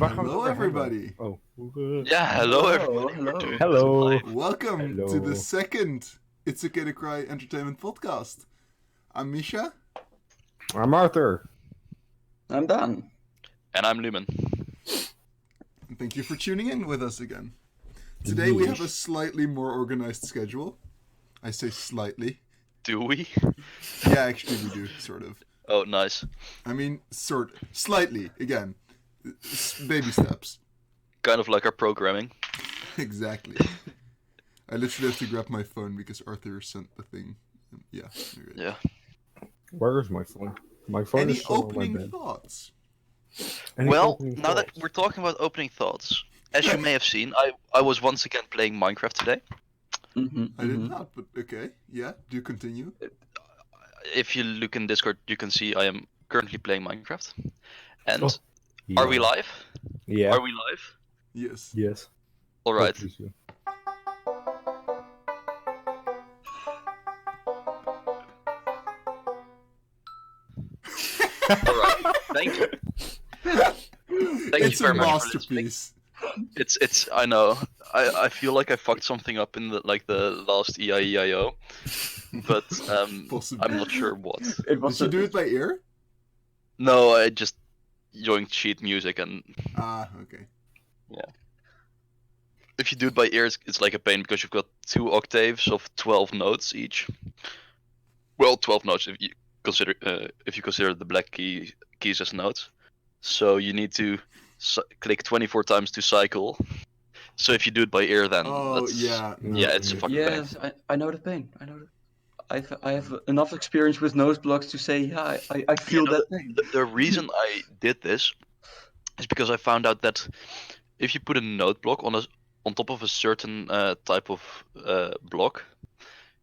Hello, everybody. Oh. Yeah, hello everybody. We're doing this Hello. live. Welcome Hello. to the second It's Okay to Cry Entertainment podcast. I'm Misha. I'm Arthur. I'm done. And I'm Lumen. And thank you for tuning in with us again. Today we have a slightly more organized schedule. I say slightly. Do we? Yeah, actually we do, sort of. Oh, nice. I mean, slightly, again. Baby steps. Kind of like our programming. Exactly. I literally have to grab my phone because Arthur sent the thing. Yeah. Right. Yeah. Where is my phone? My phone Any is still on my opening bed. thoughts? Any Well, opening now that thoughts? we're talking about opening thoughts, as you may have seen, I was once again playing Minecraft today. I did not, but okay. Yeah, do continue. If you look in Discord, you can see I am currently playing Minecraft. And Oh, are we live? Yeah. Are we live? Yes. Yes. All right. Hopefully so. All right. Thank you. Thank It's you very a much for listening. masterpiece. It's. I know. I feel like I fucked something up in the last EIEIO, but Possibly. I'm not sure what. It was Did you do it by ear? No, I just joined sheet music, and Ah, okay. if you do it by ear, it's like a pain because you've got 2 octaves of 12 notes each. Well, 12 notes if you consider the black keys as notes. So you need to click 24 times to cycle. So if you do it by ear, then Oh, that's, yeah. yeah, it's a fucking pain. Yes, I know the pain. I know. I have enough experience with nose blocks to say, yeah, I feel that pain. The reason I did this is because I found out that if you put a note block on top of a certain type of block,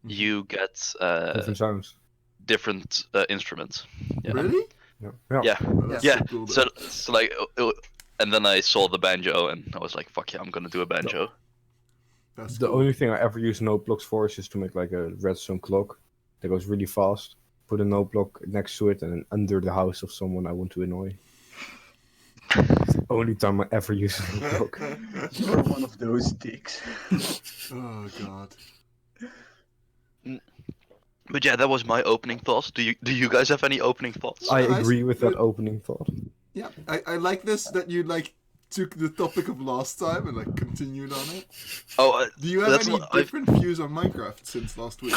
you get Different sounds. different instruments. Yeah. Really? Yeah. Yeah. Oh, that's Yeah. so cool. So, though. so like, and then I saw the banjo, and I was like, "Fuck yeah, I'm gonna do a banjo." That's The cool. only thing I ever use note blocks for is just to make like a redstone clock that goes really fast. Put a note block next to it and then under the house of someone I want to annoy. It's the only time I ever use a note block. You're one of those dicks. Oh, God. But yeah, that was my opening thoughts. Do you guys have any opening thoughts? I Nice. agree with that opening thought. Yeah, I like this that you, like, took the topic of last time and, like, continued on it. Oh, Do you have That's any what I've- different views on Minecraft since last week?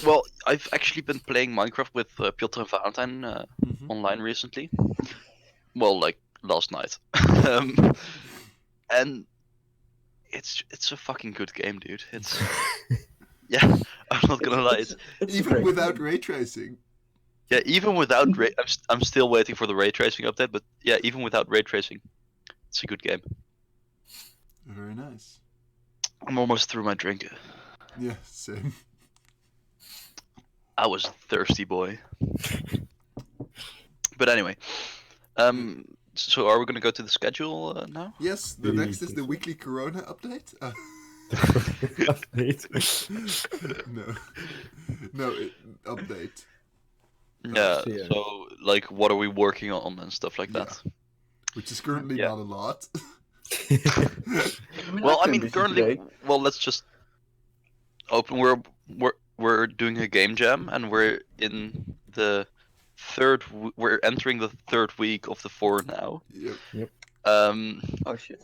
well, I've actually been playing Minecraft with Piotr and Valentine Mhm. online recently. Well, like last night, and it's a fucking good game, dude. It's yeah, I'm not gonna lie. It's Even great. without ray tracing. Yeah, even without ray, I'm still waiting for the ray tracing update. But yeah, even without ray tracing, it's a good game. Very nice. I'm almost through my drink. Yeah, same. I was a thirsty boy. But anyway, so are we gonna go to the schedule now? Yes, the Really next is think the so. weekly Corona update. Update. No, update. Yeah. yeah. So like, what are we working on and stuff like Yeah. that? Which is currently Yeah. not a lot. Well, I I've been mean, busy currently, today. well, let's just open. We're doing a game jam, and we're in the we're entering the 3rd week of the 4 now. Yep. Oh shit.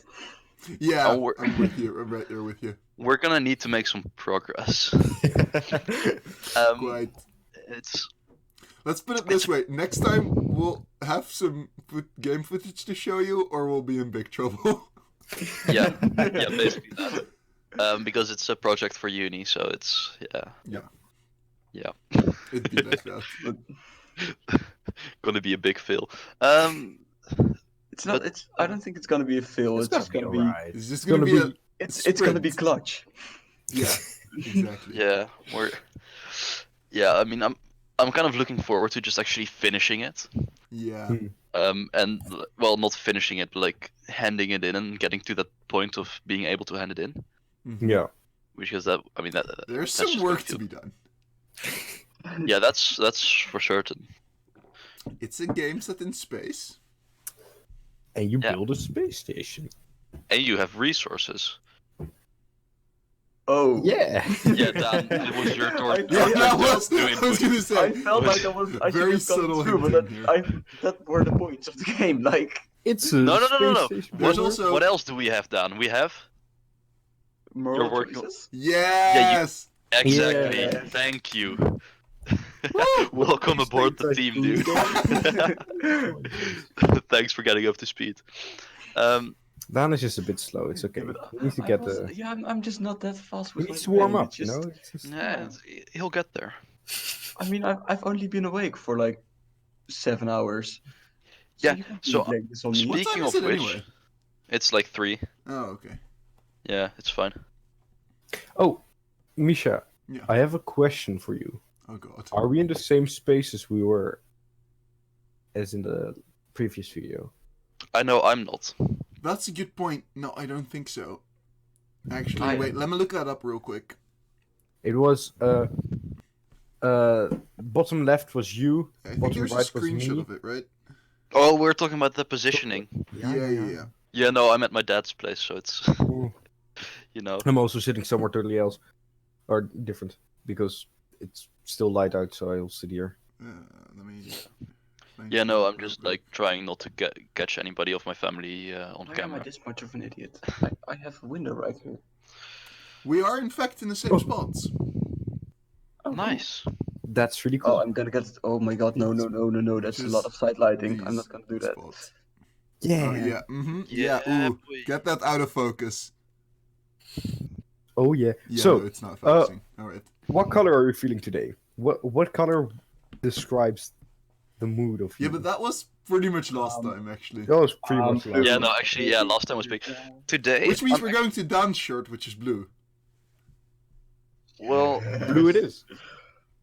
Yeah, Oh, I'm with you. I'm right there with you. we're gonna need to make some progress. Quite. It's Let's put it this way. Next time we'll have some game footage to show you, or we'll be in big trouble. yeah, basically that. Because it's a project for uni, so it's yeah, It'd be like that. gonna be a big fail. It's not. But- It's. I don't think it's gonna be a fail. It's just gonna be. alright. It's just gonna be a... It's gonna be sprint. clutch. Yeah, exactly. Yeah, I mean, I'm kind of looking forward to just actually finishing it. Yeah. And well, not finishing it, but like handing it in and getting to that point of being able to hand it in. Mhm. Yeah. Because that, I mean, that There's that's some just work gonna to feel- be done. Yeah, that's for certain. It's a game set in space. And you Yeah. build a space station. And you have resources. Oh. Yeah. Yeah, Dan, it was your turn. I- Yeah, I- that I was. to I was input. gonna say. I felt like I should Very have gone subtle through, but hinting here. that were the points of the game. Like It's a No. space station. There's What, also- what else do we have, Dan? We have moral working- choices. Yes. exactly. Yeah. Thank you. Welcome aboard the team, dude. Thanks for getting up to speed. Dan is just a bit slow. It's okay. He needs to get the. Yeah, I'm just not that fast He with needs my to warm brain. up. It's You just- know. It's just- Yeah, he'll get there. I mean, I've only been awake for like 7 hours. Yeah, you can't so, really blame this on me. What Speaking time is of it which, anyway? it's like 3. Oh, okay. Yeah, it's fine. Oh, Misha. Yeah. I have a question for you. Oh god. Are we in the same space as we were as in the previous video? I know I'm not. That's a good point. No, I don't think so. Actually, I- wait. Let me look that up real quick. It was bottom left was you. I think Bottom there's a right was screenshot me. of it, right? Oh, we're talking about the positioning. Yeah. Yeah, no, I'm at my dad's place, so it's, Ooh. you know. I'm also sitting somewhere totally else, or different, because it's still light out, so I'll sit here. Let me. Yeah, no, I'm just like trying not to catch anybody of my family on Why am I camera. this much of an idiot? I have a window right here. We are in fact in the same spots. Oh, Nice. That's really cool. Oh, I'm gonna get. Oh my god, no. That's a Just lot of side lighting. I'm These not gonna do that. spots. yeah. Oh yeah. Mm-hmm. Yeah, Ooh, boy. get that out of focus. Oh yeah. Yeah, So, no, it's not focusing. All right. what color are you feeling today? What color describes the mood of Yeah, you? but that was pretty much last time actually. That was pretty much blue. like Yeah, no, actually, yeah, last time was big. Today, Which means I'm we're going to Dan's shirt, which is blue. well, blue. It is.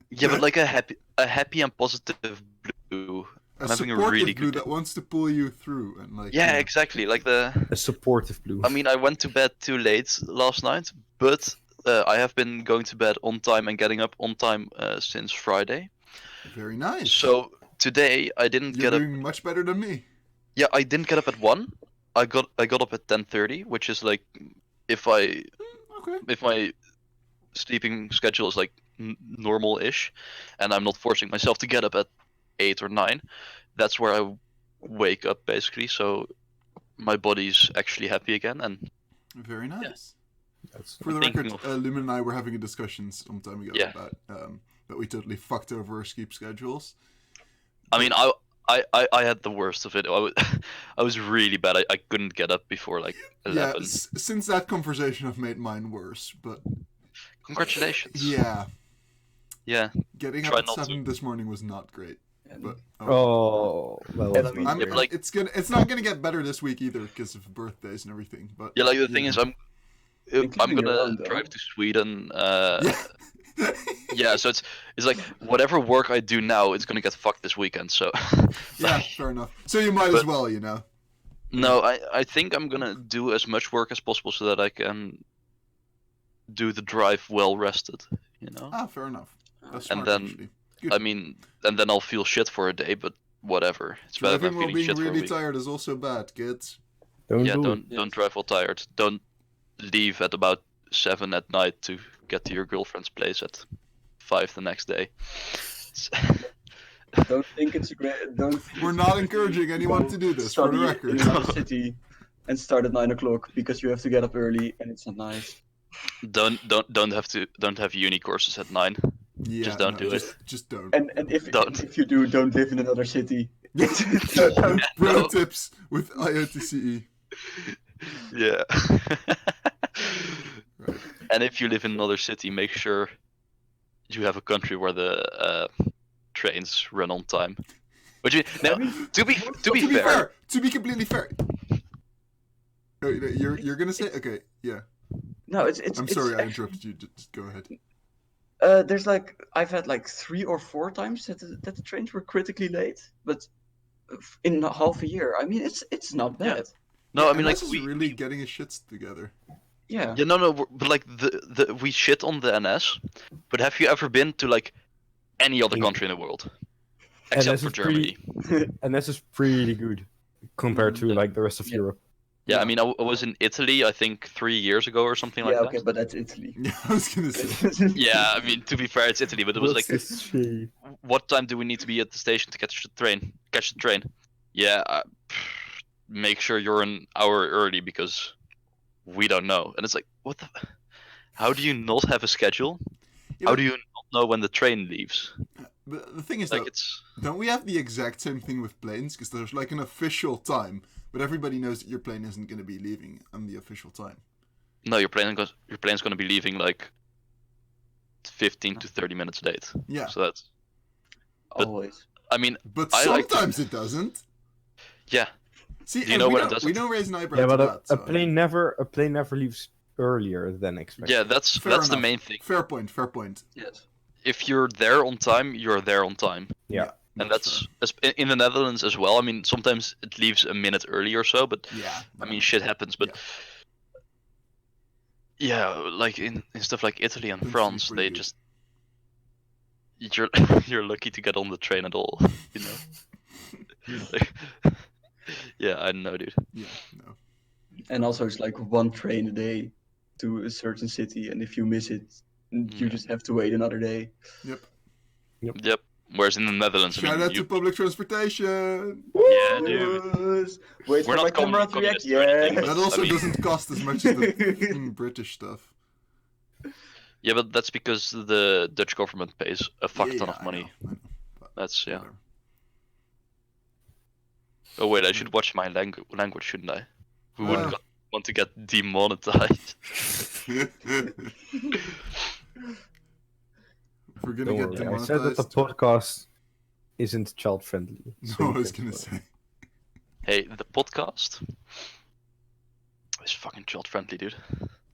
yeah, but like a happy and positive blue. A I'm having a supportive really blue good. that wants to pull you through and like. Yeah, you know. exactly. Like the. A supportive blue. I mean, I went to bed too late last night, but I have been going to bed on time and getting up on time since Friday. Very nice. So today I didn't You're get up. doing much better than me. Yeah, I didn't get up at 1. I got up at 10:30, which is like if Okay. my sleeping schedule is like normal-ish, and I'm not forcing myself to get up at 8 or 9. That's where I wake up basically. So my body's actually happy again, and Very nice. That's For the Thinking record, of- Lumen and I were having a discussion some time ago Yeah. about that we totally fucked over our sleep schedules. I mean, I had the worst of it. I was really bad. I couldn't get up before like 11. Yeah, since that conversation, I've made mine worse. But Congratulations. yeah, Yeah. getting Try up at not to. 7 this morning was not great. But Oh well. And that's I mean, I'm, Yeah, but, like- it's not gonna get better this week either because of birthdays and everything. But Yeah, like the thing is, I'm Including your gonna own, though. drive to Sweden. yeah. Yeah, so it's like whatever work I do now, it's gonna get fucked this weekend. So Yeah, fair enough. So you might as But- well, you know. no, I think I'm gonna do as much work as possible so that I can do the drive well rested. You know. Ah, fair enough. That's And smart, then- actually. I mean, and then I'll feel shit for a day, but whatever. It's better Driving than while feeling being shit for a really week. tired is also bad, kids. Yeah, do don't it. don't drive while tired. Don't leave at about 7 at night to get to your girlfriend's place at 5 the next day. Don't think it's a great. Don't. We're not encouraging anyone to do this, for the Study record. in another city and start at 9 o'clock because you have to get up early and it's not nice. Don't have uni courses at 9. Yeah, Just don't do it. Just don't. And Don't. if you do, don't live in another city. Pro No. tips with iotce. Yeah. Right. And if you live in another city, make sure you have a country where the trains run on time. Which now, to be fair, To be completely fair. Oh, you're gonna say okay, yeah. No, it's. I'm it's sorry, I actually- interrupted you. Just go ahead. There's like I've had like 3 or 4 times that the trains were critically late, but in half a year. I mean, it's not Yeah. bad. no, I mean Unless like it's we. really getting his shits together. Yeah. Yeah, no, but like the we shit on the NS, but have you ever been to like any other Yeah. country in the world, except NS for is Germany? And this is pretty good. compared to Yeah. like the rest of Yeah. Europe. Yeah, I Yeah. mean, I was in Italy, I think 3 years ago or something like Yeah, okay, that. but that's Italy. Yeah, I was gonna say. Yeah, I mean, to be fair, it's Italy, but it was What's like, this shade? what time do we need to be at the station to catch the train? Yeah, make sure you're an hour early because we don't know. And it's like, what the? How do you not have a schedule? Yeah, How but do you not know when the train leaves? the thing is, Like, though, it's don't we have the exact same thing with planes? Because there's like an official time, but everybody knows that your plane isn't going to be leaving on the official time. no, your plane's gonna be leaving like 15 to 30 minutes late. Yeah, So that's, But- Always. I mean, but I like to- sometimes it doesn't. yeah, See, Do you and know we when it don't, we doesn't? don't raise an eyebrow Yeah, to but that. a So, plane never leaves earlier than expected. yeah, that's Fair the enough. main thing. Fair point. Fair point. Yes. If you're there on time, you're there on time. Yeah. And that's in the Netherlands as well. I mean, sometimes it leaves a minute early or so, but fair. Yeah. I mean, shit happens. But yeah, like in stuff like Italy and Tends to be France, pretty they good. just you're lucky to get on the train at all. You know. Like, yeah, I know, dude. Yeah, no. And also, it's like one train a day to a certain city, and if you miss it, you Yeah. just have to wait another day. Yep. Whereas in the Netherlands, I Shout mean, out to public transportation. yeah, dude. Yes. Wait We're for my not camera to react. communist or anything, Yeah. but- That also I mean- doesn't cost as much as the British stuff. Yeah, but that's because the Dutch government pays a fuck ton of I money. know, but That's yeah. whatever. Oh wait, I should watch my language, shouldn't I? We wouldn't Ah. want to get demonetized. If we're gonna Don't get worry. I said that the demonetized. podcast isn't child friendly. No, I was gonna say. Hey, the podcast is fucking child friendly, dude.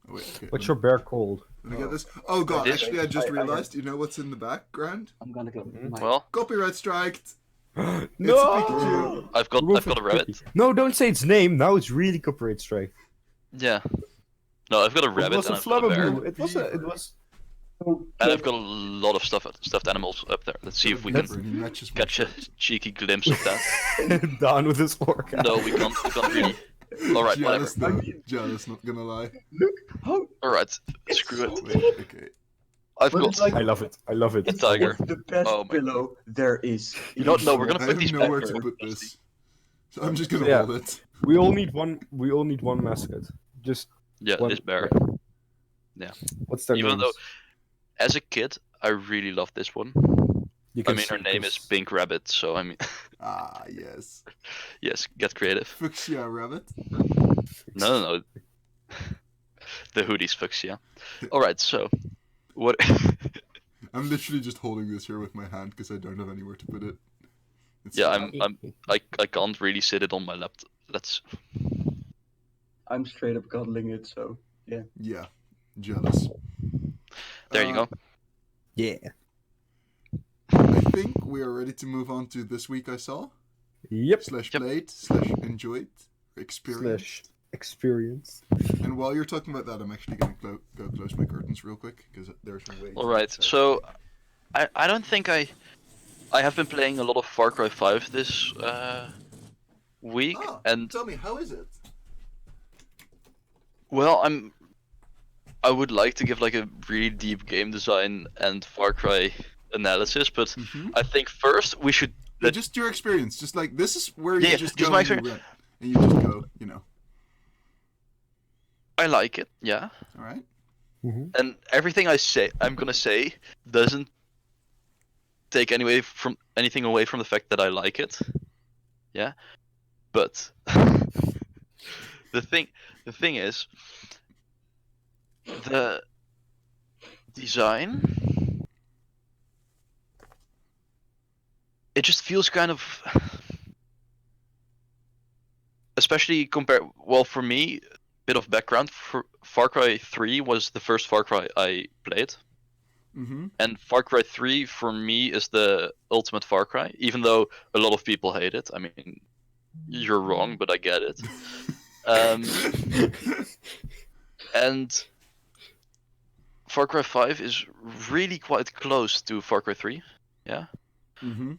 Oh, wait, okay. What's your bear called? Let me get this. Oh god, did? actually, I just I realized. You know what's in the background? I'm gonna go. Mhm. Well, Copyright striked. No! Pikachu. I've got a rabbit. No, don't say its name. Now it's really copyright strike. Yeah. No, I've got a It rabbit was a and I've got a bear, flabberblue. It was. and I've got a lot of stuffed animals up there. Let's see if we can Remember, he matches my catch a shirt. cheeky glimpse of that. Down with his orca. No, we can't really. All right, whatever. Jealous, though. Jealous, not gonna lie. How? All right, screw it. Wait, okay. I've But got. it's like- I love it. I love it. A tiger. It's the best Oh my- pillow there is. You don't know. We're gonna I put have these nowhere back to there. put this. So I'm just gonna Yeah. hold it. We all need one. We all need one mascot. Just Yeah, one- this bear. what's their Even names? though, as a kid, I really loved this one. You I can mean, her see name is this- Pink Rabbit, so I mean, Ah, yes. yes, get creative. Fuchsia rabbit. No. The hoodie's fuchsia. All right, so what? I'm literally just holding this here with my hand because I don't have anywhere to put it. It's Yeah, I can't really sit it on my laptop. That's I'm straight up cuddling it, so Yeah, jealous. there. You go. Yeah. I think we are ready to move on to this week I saw Yep. slash Yep. played slash enjoyed experience. Slash experience. And while you're talking about that, I'm actually gonna go close my curtains real quick because there's way. All right, so I don't think I have been playing a lot of Far Cry 5 this week, Oh, and tell me, how is it? well, I would like to give like a really deep game design and Far Cry analysis, but Mm-hmm. I think first we should Just your experience, just like this is where Yeah, you just just go my and you experience. run, and you just go, you know. I like it, yeah. All right. And everything I'm gonna say doesn't take anything away from the fact that I like it. Yeah. But the thing is the design, it just feels kind of, especially for me, bit of background, for Far Cry 3 was the first Far Cry I played, Mm-hmm. and Far Cry 3 for me is the ultimate Far Cry, even though a lot of people hate it. I mean, you're wrong, but I get it. And Far Cry 5 is really quite close to Far Cry 3. Yeah. Mm-hmm.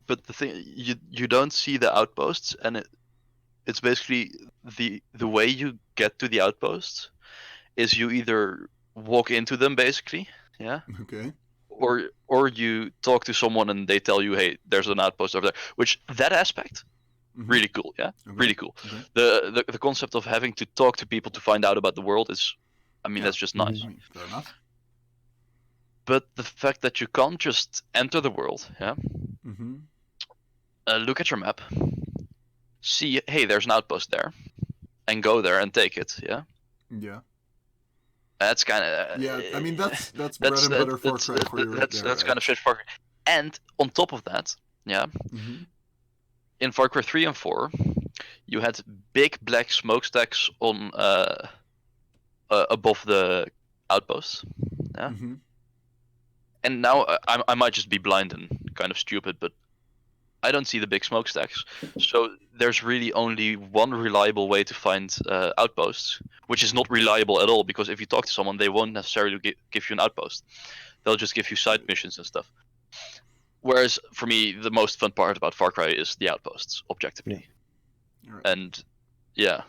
but the thing you don't see the outposts, and it's basically the way you get to the outposts is you either walk into them basically, yeah, Okay. or you talk to someone and they tell you, hey, there's an outpost over there. Which that aspect Mhm. really cool, yeah, Okay. really cool. Okay. The concept of having to talk to people to find out about the world is, I mean, Yeah. that's just nice. I mean, fair enough. But the fact that you can't just enter the world, yeah, Mm-hmm. look at your map, see, hey, there's an outpost there, and go there and take it, yeah. Yeah. That's kind of Yeah. I mean, that's bread and butter Far Cry for you right there. that's kind of right? shit for. And on top of that, yeah, Mm-hmm. in Far Cry 3 and 4, you had big black smokestacks on above the outposts. Yeah. Mm-hmm. And now I might just be blind and kind of stupid, but I don't see the big smokestacks. So there's really only one reliable way to find outposts, which is not reliable at all, because if you talk to someone, they won't necessarily give you an outpost. They'll just give you side missions and stuff. Whereas for me, the most fun part about Far Cry is the outposts, objectively. Right. And yeah.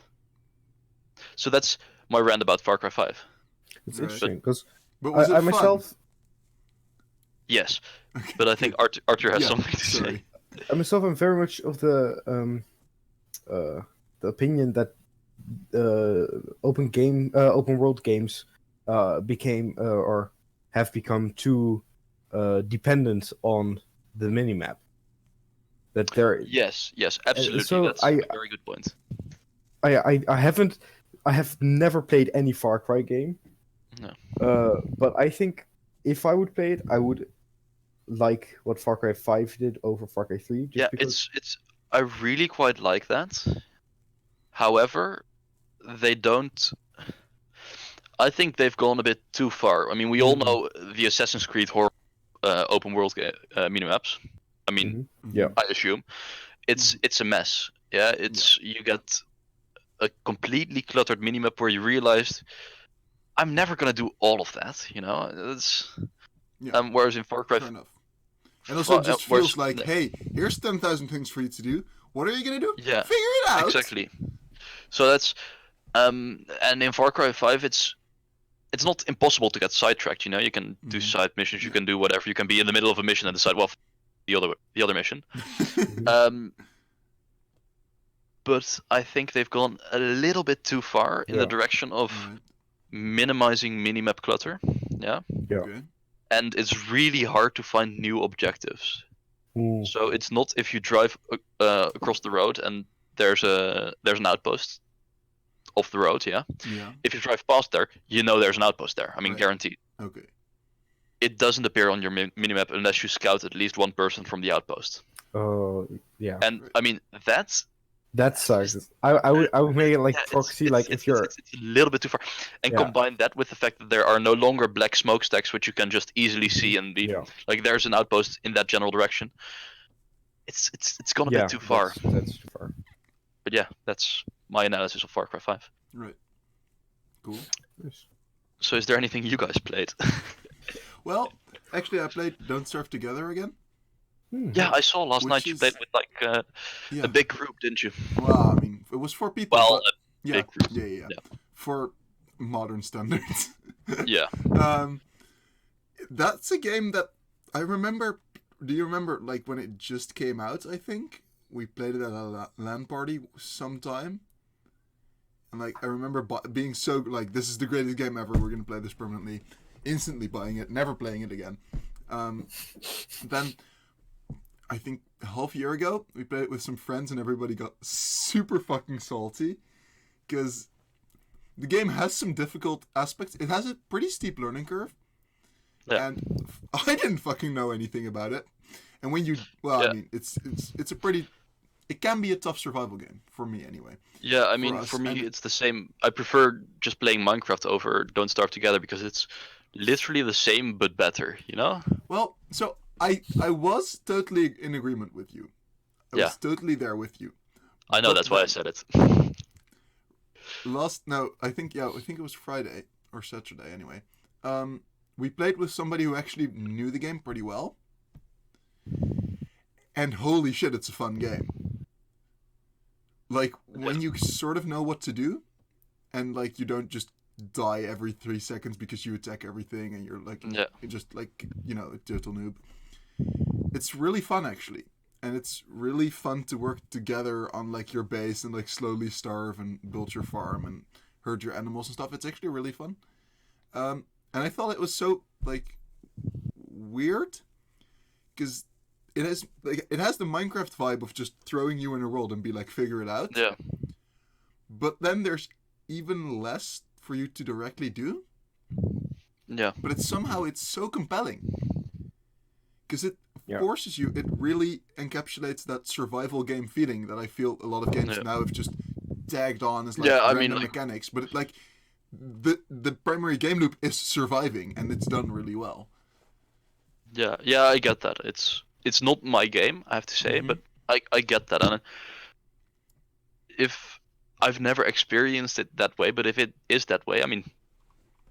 So that's my rant about Far Cry 5. It's Right. interesting because But was it I fun? myself, Yes, Okay, but I think good. Arthur has Yeah, something to sorry. say. I'm very much of the opinion that open world games became or have become too dependent on the minimap. That there, Yes, absolutely. so That's a very good point. I have never played any Far Cry game. No. But I think if I would play it, I would like what Far Cry 5 did over Far Cry 3. Just Yeah, because... it's I really quite like that. However, they don't. I think they've gone a bit too far. I mean, we all Mhm. know the Assassin's Creed horror open world minimaps. I mean, Mhm. Yeah. I assume it's a mess. Yeah, it's you get a completely cluttered minimap where you realize I'm never gonna do all of that. You know, it's Yeah. whereas in Far Cry, Fair enough. And also, it just whereas feels like, hey, here's 10,000 things for you to do. What are you gonna do? yeah, Figure it out. exactly. So that's and in Far Cry 5, it's not impossible to get sidetracked. You know, you can do Mhm. side missions, you Yeah. can do whatever. You can be in the middle of a mission and decide, well, the other mission. Mm-hmm. But I think they've gone a little bit too far in the Yeah. direction of Right. minimizing minimap clutter. Yeah, Yeah. Okay. and it's really hard to find new objectives. Mm. So it's not if you drive across the road and there's an outpost off the road. Yeah, Yeah. if you drive past there, you know there's an outpost there. I mean, Right. guaranteed. Okay. It doesn't appear on your minimap unless you scout at least one person from the outpost. Yeah. And Right. I mean, that That sucks. I would make it like yeah, proxy, like if you're it's a little bit too far. And Yeah. combine that with the fact that there are no longer black smokestacks, which you can just easily see and be Yeah. like, there's an outpost in that general direction. It's gone a bit too far. That's too far. But yeah, that's my analysis of Far Cry 5. Right. Cool. Yes. So is there anything you guys played? Well, actually, I played Don't Starve Together again. Yeah, I saw last Which night you is- played with like Yeah. a big group, didn't you? Well, I mean, it was 4 people. Well, but... yeah. big group. Yeah. Yeah. For modern standards. Yeah. That's a game that I remember. Do you remember, like, when it just came out? I think we played it at a LAN party sometime, and like I remember being so like, "This is the greatest game ever. We're gonna play this permanently." Instantly buying it, never playing it again. Then I think a half year ago we played it with some friends, and everybody got super fucking salty because the game has some difficult aspects. It has a pretty steep learning curve. Yeah. And I didn't fucking know anything about it. And when you, well, Yeah. I mean, it's a pretty, it can be a tough survival game for me anyway. Yeah, I mean, us, for me, and- it's the same. I prefer just playing Minecraft over Don't Starve Together because it's literally the same but better, you know? Well, so I was totally in agreement with you. I Yeah. was totally there with you. I know, But that's why I then said it. I think it was Friday or Saturday anyway. We played with somebody who actually knew the game pretty well. and holy shit, it's a fun game. Like when you sort of know what to do, and like you don't just die every 3 seconds because you attack everything, and you're like Yeah. just like a total noob. It's really fun actually, and it's really fun to work together on like your base and like slowly starve and build your farm and herd your animals and stuff. It's actually really fun. And I thought it was so like weird because it has the Minecraft vibe of just throwing you in a world and be like figure it out. Yeah. But then there's even less for you to directly do. Yeah. But it's so compelling because it Yeah. forces you. It really encapsulates that survival game feeling that I feel a lot of games now have just tagged on as like Yeah, I random mean, like- mechanics. But it, like the primary game loop is surviving, and it's done really well. Yeah, yeah, I get that. It's not my game, I have to say, Mhm. but I get that. And if I've never experienced it that way, but if it is that way, I mean,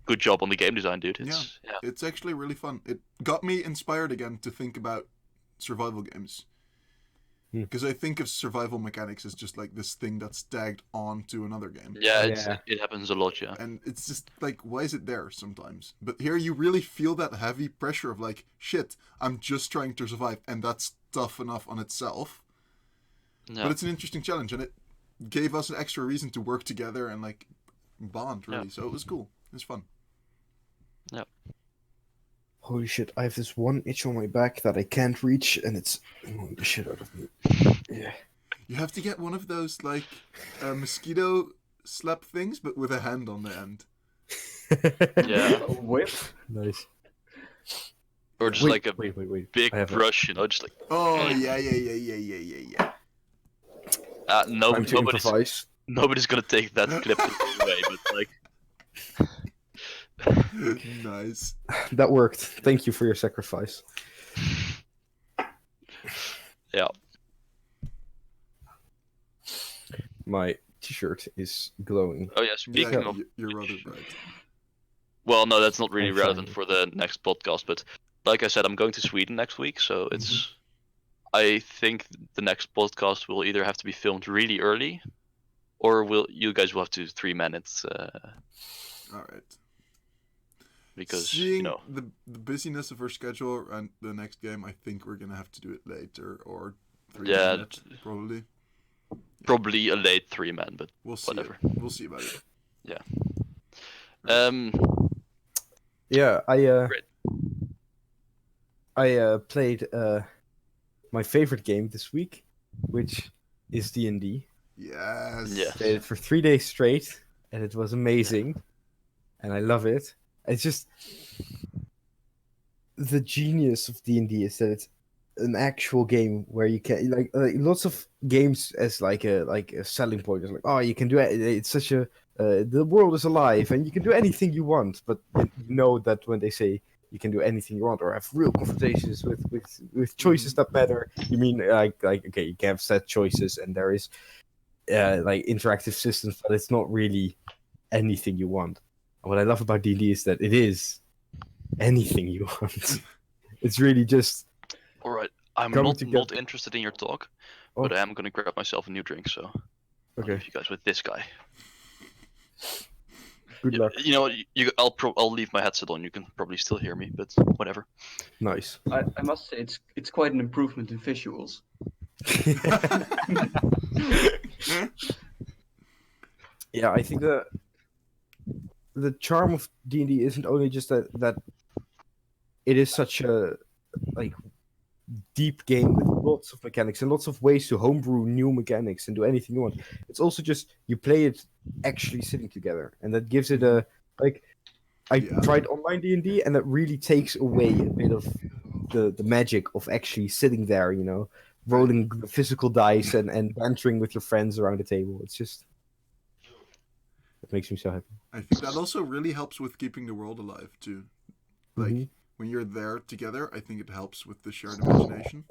good job on the game design, dude. It's yeah. It's actually really fun. It got me inspired again to think about survival games. Because I think of survival mechanics as just like this thing that's tagged on to another game. Yeah, Yeah. it happens a lot, yeah. And it's just like, why is it there sometimes? But here you really feel that heavy pressure of like, shit, I'm just trying to survive, and that's tough enough on itself. Yeah. But it's an interesting challenge, and it gave us an extra reason to work together and like bond, really. So it was cool. It was fun. Holy shit, I have this one itch on my back that I can't reach, and it's annoying the shit out of me. Yeah. You have to get one of those like mosquito slap things, but with a hand on the end. Yeah. A whip? Nice. Or just Wait, like a wait. big I have brush, you know, just like Oh yeah. time to improvise. nobody's gonna take that clip away, but like Nice. That worked. Thank you for your sacrifice. yeah. My t-shirt is glowing. Oh yeah, speaking Yeah, of you're rather right. well, no, that's not really I'm relevant fine. for the next podcast, but like I said, I'm going to Sweden next week, so it's I think the next podcast will either have to be filmed really early, or you guys will have to 3-man it, All right. because Seeing you know. the busyness of our schedule and the next game, I think we're gonna have to do it later or 3 Yeah, minutes, probably. Probably a late 3-man, but We'll see. whatever. We'll see about it. um, Yeah, Great. I played my favorite game this week, which is D&D. Yes. Yeah. Played it for 3 days straight, and it was amazing, and I love it. It's just the genius of D&D is that it's an actual game where you can like lots of games as like a selling point. It's like, oh, you can do it. It's such a the world is alive and you can do anything you want. But you know that when they say you can do anything you want or have real confrontations with choices that matter, you mean like okay, you can have set choices and there is like interactive systems, but it's not really anything you want. And what I love about D&D is that it is anything you want. It's really just all right. I'm Coming not together. interested in your talk, Oh. but I am gonna grab myself a new drink, so I'll okay. leave you guys with this guy. Good luck. You know what? I'll leave my headset on. You can probably still hear me, but whatever. Nice. I must say it's quite an improvement in visuals. Yeah, I think the charm of D&D isn't only just that it is such a like deep game with lots of mechanics and lots of ways to homebrew new mechanics and do anything you want. It's also just you play it actually sitting together, and that gives it a like. I tried online D&D, and that really takes away a bit of the magic of actually sitting there, you know, rolling the physical dice and bantering with your friends around the table. It's just it makes me so happy. I think that also really helps with keeping the world alive too. Like Mhm. when you're there together, I think it helps with the shared imagination.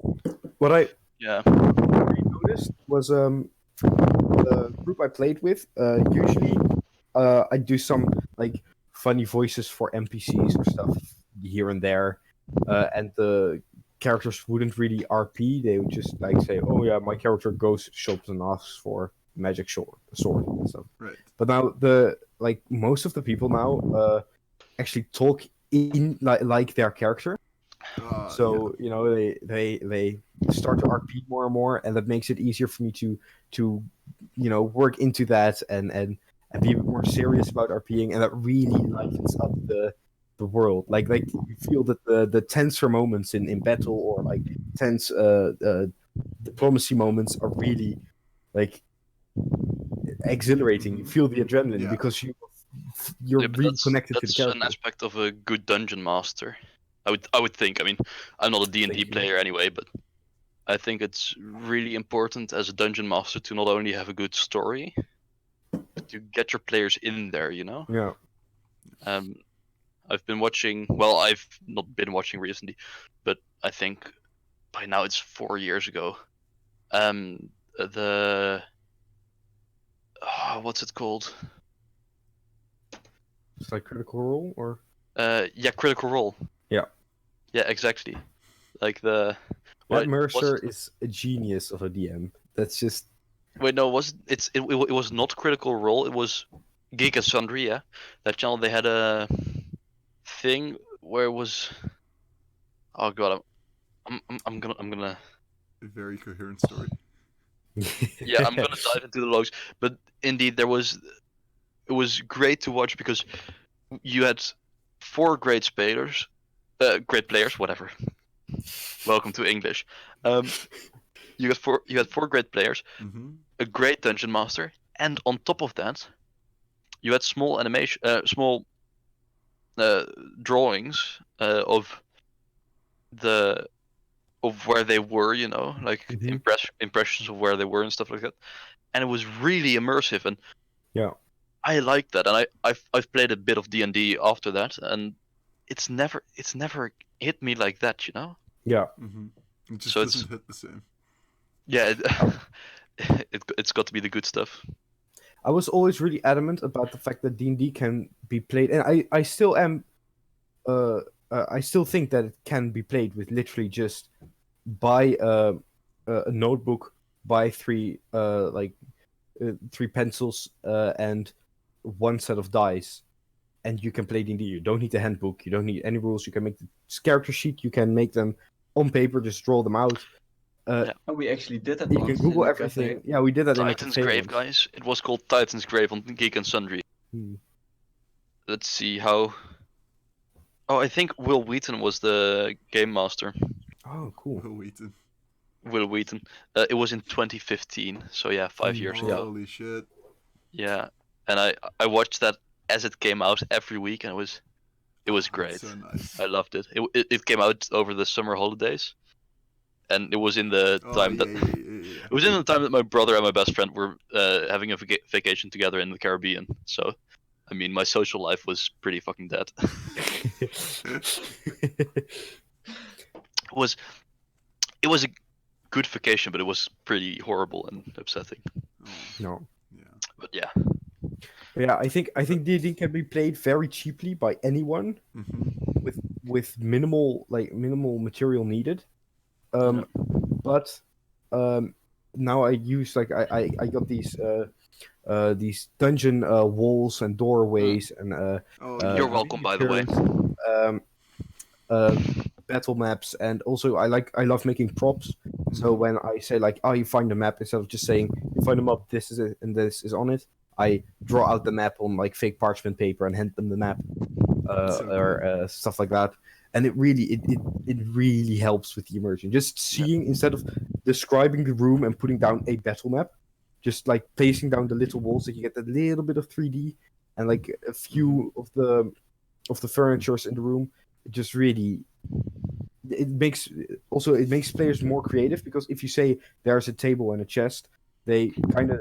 What I Yeah. noticed was the group I played with. Usually, I do some like funny voices for NPCs or stuff here and there, and the characters wouldn't really RP. They would just like say, "Oh yeah, my character goes shops and asks for magic sword and stuff." Right. But now most of the people now actually talk in like their character. So they start to RP more and more, and that makes it easier for me to work into that and be a bit more serious about RPing, and that really lightens up the world. Like you feel that the tenser moments in battle or like tense diplomacy moments are really like exhilarating. You feel the adrenaline because you're but really connected to the that's an character. aspect of a good dungeon master. I would think. I mean, I'm not a D&D Thank you. player anyway, but I think it's really important as a dungeon master to not only have a good story, but to get your players in there. Yeah. I've been watching. Well, I've not been watching recently, but I think by now it's 4 years ago. The what's it called? It's like Critical Role or Yeah, Critical Role. Yeah. Yeah, exactly. Like the. Matt What Mercer was it? is a genius of a DM. That's just Wait, no, it was not Critical Role. It was Geek and Sundry. Yeah, that channel they had a thing where it was. Oh god, I'm gonna. A very coherent story. Yeah, I'm gonna dive into the logs, but indeed it was great to watch because you had 4 great players, whatever. Welcome to English. You had four great players, Mm-hmm. a great dungeon master, and on top of that, you had small small drawings of where they were, like Mhm. impressions of where they were and stuff like that, and it was really immersive, and Yeah. I liked that, and I've played a bit of D&D after that, and it's never hit me like that, Yeah. Mm-hmm. It just So doesn't hit the same. Yeah, it's got to be the good stuff. I was always really adamant about the fact that D&D can be played, and I still am. I still think that it can be played with literally just buy a notebook, buy three pencils and one set of dice, and you can play D&D. You don't need the handbook. You don't need any rules. You can make the character sheet. You can make them on paper. Just draw them out. And we actually did that You once can Google in a everything. cafe. Yeah, we did that in a Titan's cafe Grave, once. guys. It was called Titan's Grave on Geek and Sundry. Hmm. Let's see how. Oh, I think Will Wheaton was the game master. Oh, cool. Will Wheaton. Will Wheaton. It was in 2015, so yeah, 5 years ago. Holy shit. Yeah, and I watched that as it came out every week, and it was great. So nice. I loved it. It came out over the summer holidays, and it was in the time that Yeah. it was in the time that my brother and my best friend were having a vacation together in the Caribbean. So, I mean, my social life was pretty fucking dead. It was a good vacation, but it was pretty horrible and upsetting. Oh, No. yeah. But yeah, Yeah, I think D&D can be played very cheaply by anyone Mm-hmm. with minimal material needed. But now I use I got these dungeon walls and doorways and Oh, you're yeah. welcome, by the way. turns, battle maps, and also I love making props. So when I say like, oh, you find the map, instead of just saying you find a map, this is it and this is on it, I draw out the map on like fake parchment paper and hand them the map, So or stuff like that. And it really helps with the immersion. Just seeing, instead of describing the room and putting down a battle map, just like placing down the little walls, that you get a little bit of 3D and like a few of the furnitures in the room. It just really it makes players more creative, because if you say there's a table and a chest, they kind of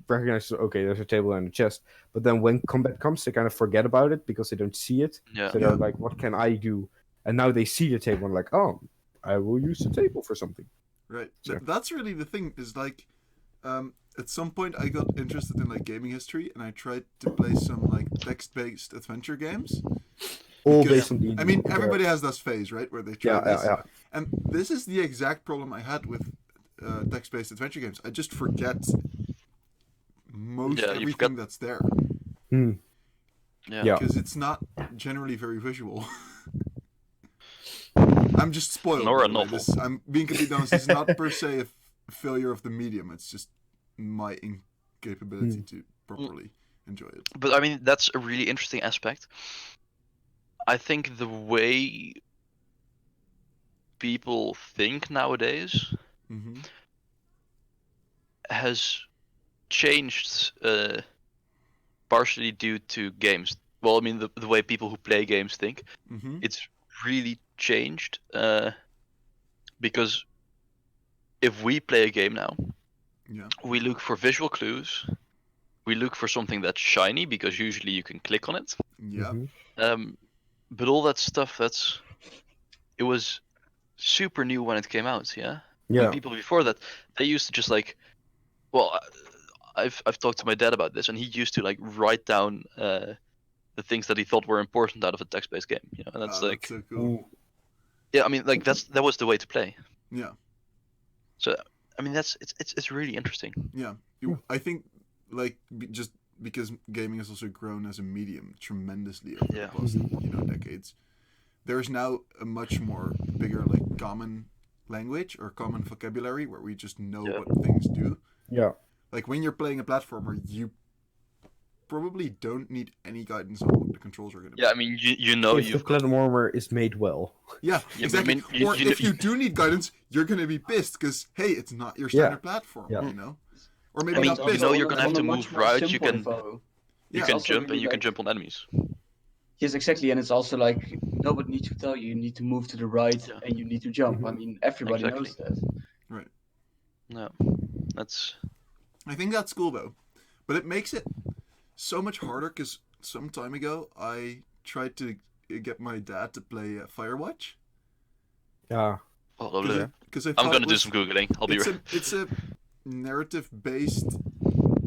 recognize, okay, there's a table and a chest, but then when combat comes, they kind of forget about it because they don't see it. Yeah. So they're like, what can I do? And now they see the table and like, oh, I will use the table for something. Right. Sure. That's really the thing, is like, at some point I got interested in like gaming history, and I tried to play some like text-based adventure games. all Because, based on the. I mean, everybody has this phase, right, where they try Yeah, this. yeah. And this is the exact problem I had with text-based adventure games. I just forget most Yeah, you everything forget- that's there Hmm. Yeah. Yeah. because it's not generally very visual. I'm just spoiled. Nor by a the way. novel. I'm being completely honest. This is not per se a failure of the medium. It's just my incapability to properly enjoy it. But I mean, that's a really interesting aspect. I think the way people think nowadays Mm-hmm. has changed partially due to games. Well, I mean, the way people who play games think, Mm-hmm. it's really changed because if we play a game now, Yeah. we look for visual clues, we look for something that's shiny because usually you can click on it. Yeah. Mhm. But all that stuff, it was super new when it came out, yeah. Yeah. And people before that, they used to just like, well, I've talked to my dad about this, and he used to like write down the things that he thought were important out of a text-based game, you know. And that's like, That's so cool. yeah, I mean, like that was the way to play. Yeah. So I mean, it's really interesting. Yeah. I think like just because gaming has also grown as a medium tremendously over Yeah. the past decades. There's now a much more bigger like common language or common vocabulary where we just know Yeah. what things do. Yeah. Like when you're playing a platformer, you probably don't need any guidance on what the controls are going to be. Yeah, I mean, you know, If the you've got, platformer is made well. Yeah, but I exactly. mean, Or if you do need guidance, you're going to be pissed because hey, it's not your standard platform, Yeah. you know. Or maybe I mean, not you pissed. know you're gonna have on a to much move more routes, you simple can- info. you Yeah, can also jump really and you can like- jump on enemies. Yes, exactly, and it's also like nobody needs to tell you. You need to move to the right Yeah. and you need to jump. I Mhm. mean, everybody Exactly. knows that. Right. No, that's I think that's cool though, but it makes it so much harder because some time ago I tried to get my dad to play Firewatch Yeah. oh, lovely. because I I'm thought gonna it do was, some googling. I'll be right. it's a narrative based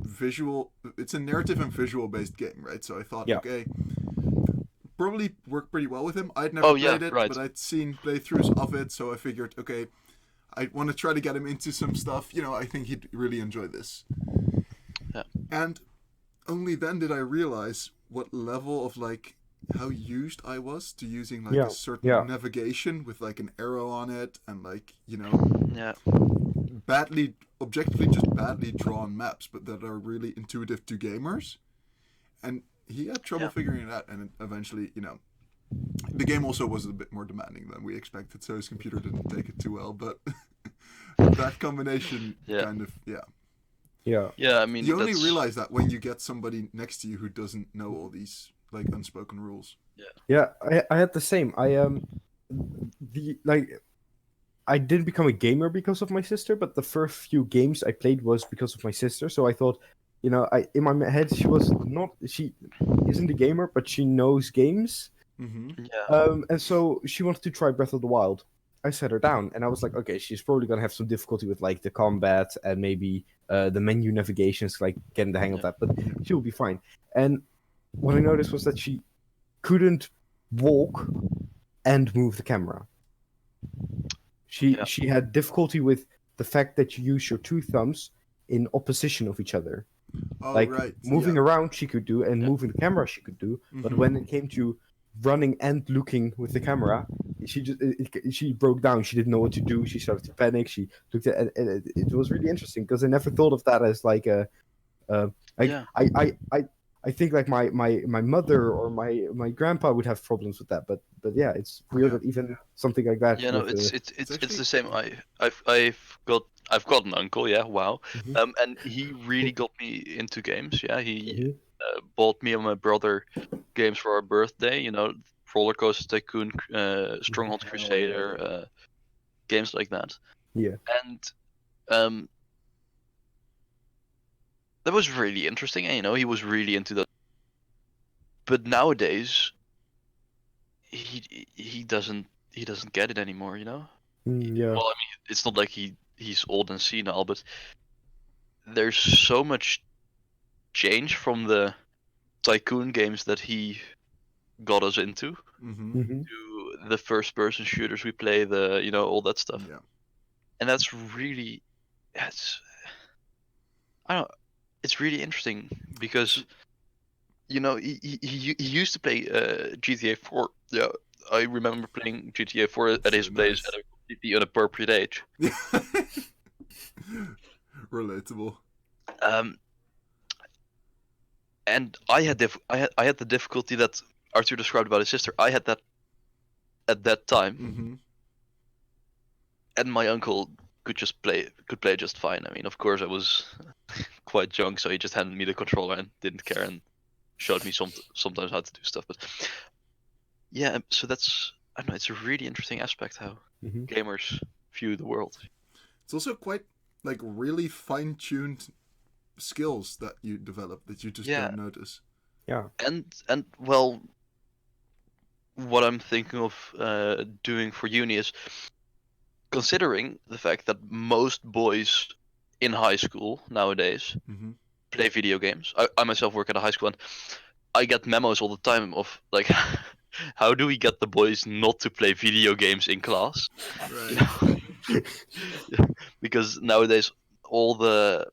visual. It's a narrative and visual based game, right? So I thought, Yeah. okay, probably worked pretty well with him. I'd never Oh, yeah, played it, right. but I'd seen playthroughs of it, so I figured, okay, I want to try to get him into some stuff. You know, I think he'd really enjoy this. Yeah. And only then did I realize what level of like how used I was to using like Yeah, a certain yeah. navigation with like an arrow on it and like, you know, Yeah, objectively just badly drawn maps, but that are really intuitive to gamers. And he had trouble Yeah. figuring it out, and it eventually, you know, the game also was a bit more demanding than we expected, so his computer didn't take it too well. But that combination, Yeah. kind of, yeah. Yeah. yeah. I mean, You only that's, realize that when you get somebody next to you who doesn't know all these like unspoken rules. Yeah, I had the same. I didn't become a gamer because of my sister, but the first few games I played was because of my sister. So I thought, you know, in my head she isn't a gamer, but she knows games. Mm-hmm. yeah, And so she wanted to try Breath of the Wild. I set her down, and I was like, okay, she's probably gonna have some difficulty with like the combat and maybe the menu navigations, like getting the hang of Yeah. that, but she'll be fine. And what I noticed was that she couldn't walk and move the camera. Yeah. She had difficulty with the fact that you use your two thumbs in opposition of each other. Oh, Like right. moving yeah. around she could do, and Yeah. moving the camera she could do, but Mhm. when it came to running and looking with the camera, she broke down. She didn't know what to do. She started to panic. She looked at and it was really interesting because I never thought of that as like a like Yeah. I think like my mother or my grandpa would have problems with that, but yeah, it's weird Yeah. that even something like that. yeah. No, with, it's actually- the same. I've got an uncle. Yeah, wow. Mhm. And he really got me into games. Yeah, he Mhm. bought me and my brother games for our birthday. You know, Roller Coaster Tycoon, Stronghold Oh, Crusader, yeah. games like that. Yeah. And that was really interesting. And you know, he was really into that. But nowadays, he doesn't get it anymore. You know. Yeah. Well, I mean, it's not like he's old and senile, but there's so much change from the tycoon games that he got us into. Mm-hmm. Mm-hmm. to the first-person shooters we play, all that stuff. Yeah. And that's really, I don't. It's really interesting because he used to play GTA 4. Yeah, I remember playing GTA 4 at his So place nice. at a completely inappropriate age. Relatable. And I had the difficulty that Arthur described about his sister. I had that at that time, Mm-hmm. and my uncle could play just fine. I mean, of course, I was quite young, so he just handed me the controller and didn't care and showed me sometimes how to do stuff. But yeah, so that's, I don't know. It's a really interesting aspect how Mm-hmm. gamers view the world. It's also quite like really fine-tuned skills that you develop that you just Yeah. don't notice. Yeah. And well, what I'm thinking of doing for uni is, considering the fact that most boys in high school nowadays Mm-hmm. play video games. I myself work at a high school, and I get memos all the time of like, how do we get the boys not to play video games in class? Right. Because nowadays all the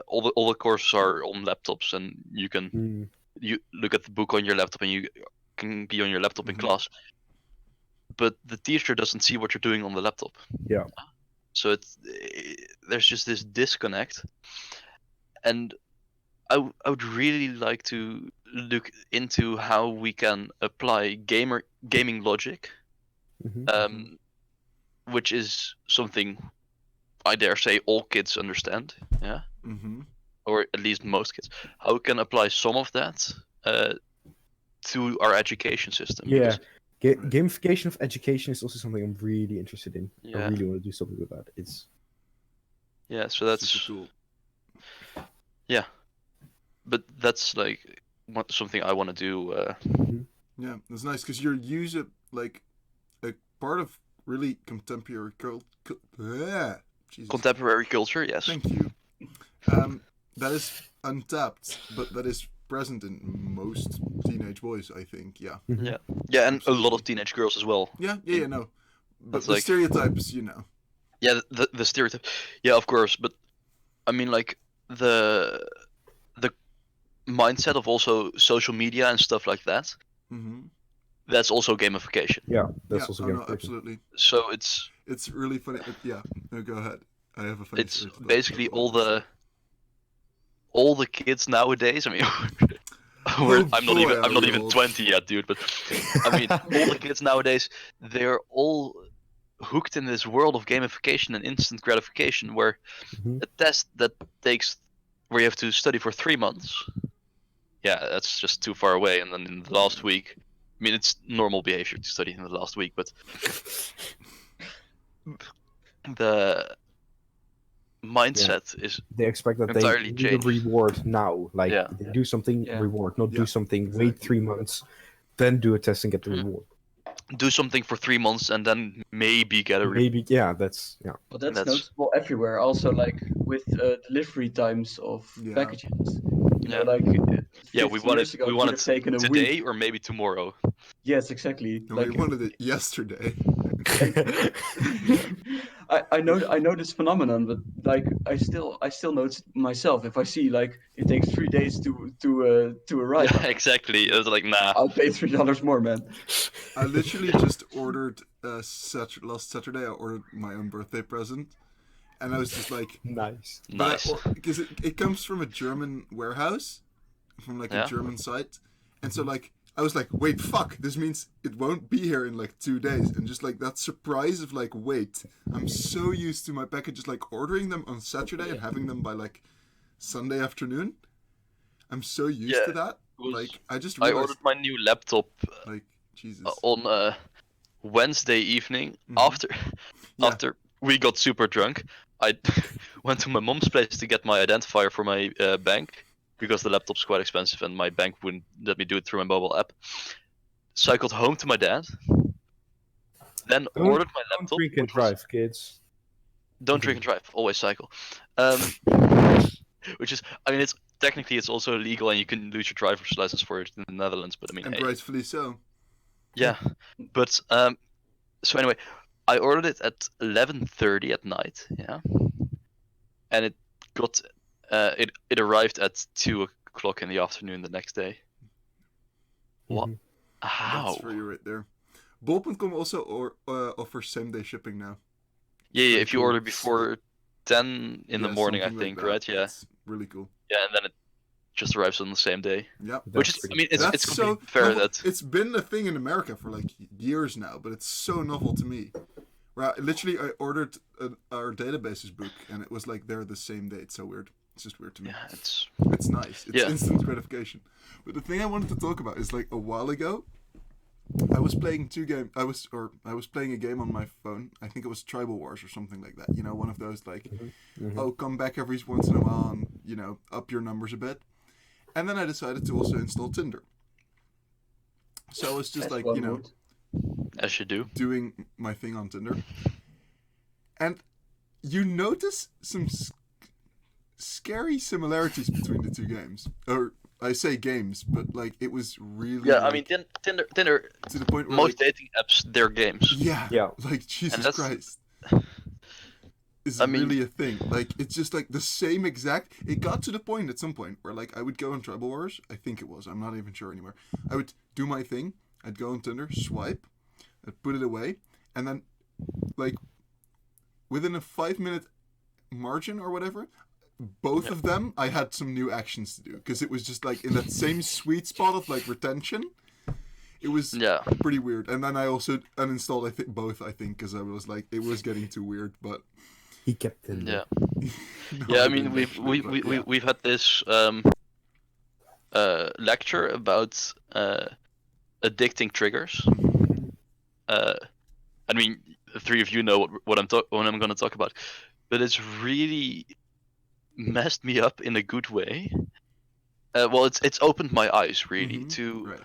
all the courses are on laptops, and you look at the book on your laptop, and you can be on your laptop in Mhm. class. But the teacher doesn't see what you're doing on the laptop. Yeah. So there's just this disconnect, and I would really like to look into how we can apply gaming logic, Mm-hmm. which is something I dare say all kids understand, yeah, Mm-hmm. or at least most kids. How we can apply some of that to our education system? Yeah. Because, Right. Gamification of education is also something I'm really interested in. I yeah, really want to do something with that. It's yeah. So that's Super cool. yeah, but that's like something I want to do. Yeah, it's nice because you use it like a part of really contemporary Jesus. Contemporary culture, yes. Thank you. That is untapped, but that is present in most teenage boys, I think. Yeah. Yeah, yeah, and a lot Absolutely. of teenage girls as well. Yeah. No. But That's the like- stereotypes, you know. Yeah, the stereotype. Yeah, of course, but I mean, like the mindset of also social media and stuff like that. Mm-hmm. That's also gamification. yeah, that's Yeah. also Oh, no, gamification. absolutely. So it's It's really funny. Yeah. No, go ahead. I have a funny it's story to talk basically about all the kids nowadays. I mean, Oh, I'm boy, not are we even old. 20 yet, dude. But I mean, all the kids nowadays, they're all hooked in this world of gamification and instant gratification, where Mhm. a test that takes where you have to study for 3 months. Yeah, that's just too far away. And then in the last week, I mean, it's normal behavior to study in the last week, but the mindset is They expect that they entirely need a changed. reward now. Like Yeah. they do something, Yeah. reward, not Yeah, do something, exactly. wait 3 months, then do a test and get the Mm. reward. Do something for 3 months and then maybe get a Maybe, yeah, that's, yeah. Well, that's That's- noticeable everywhere. Also, like with delivery times of Yeah. packages. You know, Yeah. like Yeah, 50 years ago, we it would want have it taken a today week. or maybe tomorrow. Yes, exactly. No, Like we wanted it yesterday. I know this phenomenon, but like I still notice myself. If I see like it takes 3 days to arrive, Yeah, exactly. It was like, nah. I'll pay $3 more, man. I literally just ordered last Saturday. I ordered my own birthday present, and I was just like, Nice. Nice. because it comes from a German warehouse, from like Yeah. a German site, and so like I was like, wait, fuck, this means it won't be here in like 2 days, and just like that surprise of like, wait, I'm so used to my packages like ordering them on Saturday and having them by like Sunday afternoon. I'm so used to Yeah, that. was- Like I just I realized, ordered my new laptop like Jesus. on Wednesday evening Mhm. Yeah. after we got super drunk. I went to my mom's place to get my identifier for my bank because the laptop's quite expensive and my bank wouldn't let me do it through my mobile app. Cycled home to my dad, then Don't- ordered my Don't laptop. drink and which was- drive, kids. Don't drink and drive. Always cycle. Which is, I mean, it's technically it's also illegal and you can lose your driver's license for it in the Netherlands. But I mean, And hey, rightfully so. Yeah, but so anyway, I ordered it at 11:30 at night. Yeah, and it got it arrived at 2 o'clock in the afternoon the next day. What? Mhm. How? That's for you right there. Bol.com also offers same day shipping now. Yeah, pretty if you cool. order before 10 in the Yeah, morning, I something like think, that. right? Yeah, It's really cool. yeah, and then it just arrives on the same day. Yep. Which That's is, I pretty mean, it's fast. That's completely so fair novel. that It's been a thing in America for like years now, but it's so novel to me. Right, literally, I ordered our databases book, and it was like they're the same day. It's so weird. It's just weird to me. yeah, it's It's nice. It's Yeah. instant gratification. But the thing I wanted to talk about is like a while ago, I was playing I was playing a game on my phone. I think it was Tribal Wars or something like that. You know, one of those like, Mhm. oh, come back every once in a while and up your numbers a bit. And then I decided to also install Tinder. So I was just As like, one would. as you do. doing my thing on Tinder, and you notice some scary similarities between the two games. Or I say games, but like it was really Yeah, I like, mean, Tinder, to the point where most like, dating apps, they're games. yeah, Yeah. like Jesus that's- Christ. Is I mean- really a thing. Like it's just like the same exact. It got to the point at some point where like I would go on Tribal Wars. I think it was. I'm not even sure anymore. I would do my thing. I'd go on Tinder, swipe, I'd put it away, and then like within a 5 minute margin or whatever, both of them I had some new actions to do because it was just like in that same sweet spot of like retention. It was Yeah, pretty weird. And then I also uninstalled both I think because I was like it was getting too weird. But He kept in yeah, no, yeah. I didn't mean, actually, but yeah. we've had this lecture about addicting triggers. I mean, the three of you know what I'm going to talk about, but it's really messed me up in a good way. Well, it's opened my eyes really Mhm, to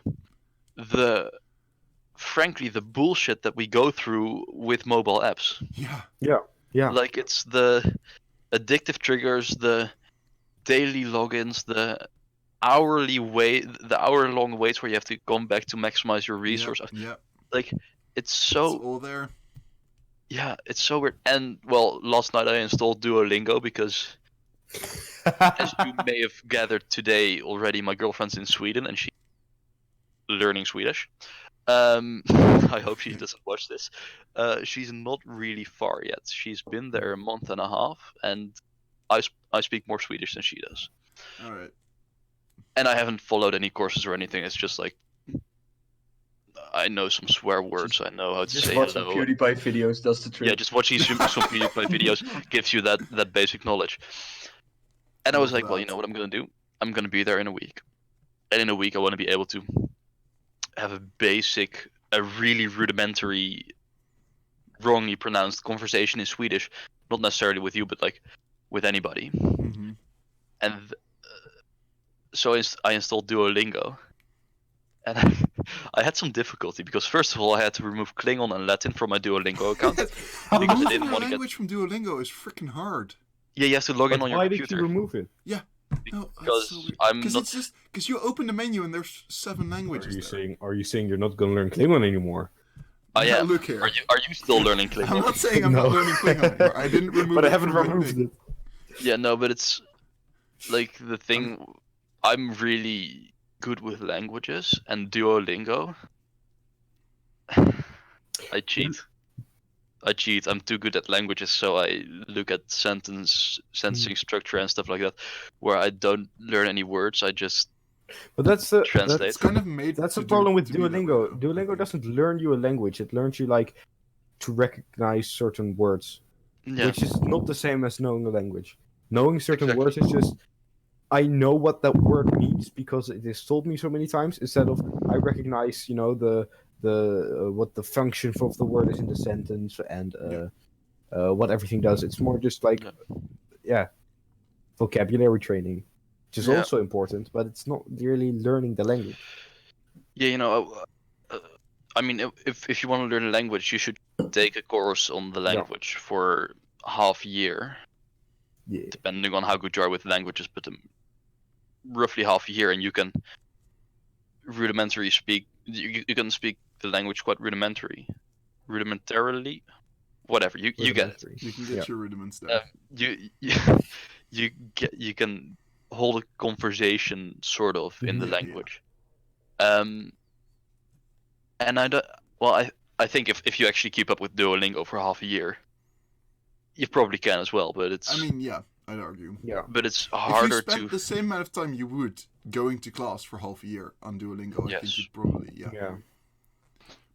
right. frankly the bullshit that we go through with mobile apps. Yeah. Yeah. Like it's the addictive triggers, the daily logins, the hour-long waits where you have to come back to maximize your resource. Yep. Like it's It's so all there. yeah, it's so weird. And well, last night I installed Duolingo because, as you may have gathered today already, my girlfriend's in Sweden and she's learning Swedish. I hope she doesn't watch this. She's not really far yet. She's been there a month and a half, and I speak more Swedish than she does. All right. And I haven't followed any courses or anything. It's just like I know some swear words. I know how to Just say watch some hello. PewDiePie videos does the trick. Yeah, just watching some PewDiePie videos gives you that basic knowledge. And I was Love like, well, you that. know what I'm gonna do? I'm gonna be there in a week, and in a week I want to be able to have a really rudimentary, wrongly pronounced conversation in Swedish, not necessarily with you, but like with anybody. Mm-hmm. And so I installed Duolingo, and I had some difficulty because first of all I had to remove Klingon and Latin from my Duolingo account because I Removing didn't a want to get. language from Duolingo is freaking hard. Yeah, you have to log in But on your why did computer. you remove it? No, Because so weird. I'm Because not. it's just because you open the menu and there's 7 Are languages you there. saying? Are you saying you're not gonna learn Klingon anymore? I Now, am. look here. Are you still learning I'm Klingon? not saying I'm No. not learning Klingon anymore. I didn't remove But I it haven't from my removed thing. it. Yeah, no, but it's like the thing. I'm really good with languages, and Duolingo. I cheat. I'm too good at languages, so I look at sentencing structure and stuff like that, where I don't learn any words. I just But that's translate. It's kind of made. that's to the problem with to be that way, Duolingo. though, I Duolingo think. doesn't learn you a language. It learns you like to recognize certain words, Yeah, which is not the same as knowing a language. Knowing certain Exactly. words is just I know what that word means because it is told me so many times. Instead of I recognize, the what the function of the word is in the sentence and what everything does. It's more just like vocabulary training, which is Yeah. also important, but it's not really learning the language. yeah. I mean, if you want to learn a language, you should take a course on the language for half a year, Yeah. depending on how good you are with languages, but roughly half a year, and you can rudimentary speak. You can speak the language quite rudimentarily, whatever. You get it. Rudimentary. You can get Yeah. your rudiments Uh, there. you can hold a conversation sort of in the Yeah, yeah. language. And I don't. Well, I think if you actually keep up with Duolingo for half a year, you probably can as well. But it's I mean, yeah, I'd argue. Yeah. but it's If you harder spent to. the same amount of time you would going to class for half a year on Duolingo, I think Yes. you'd probably, yeah. Yeah.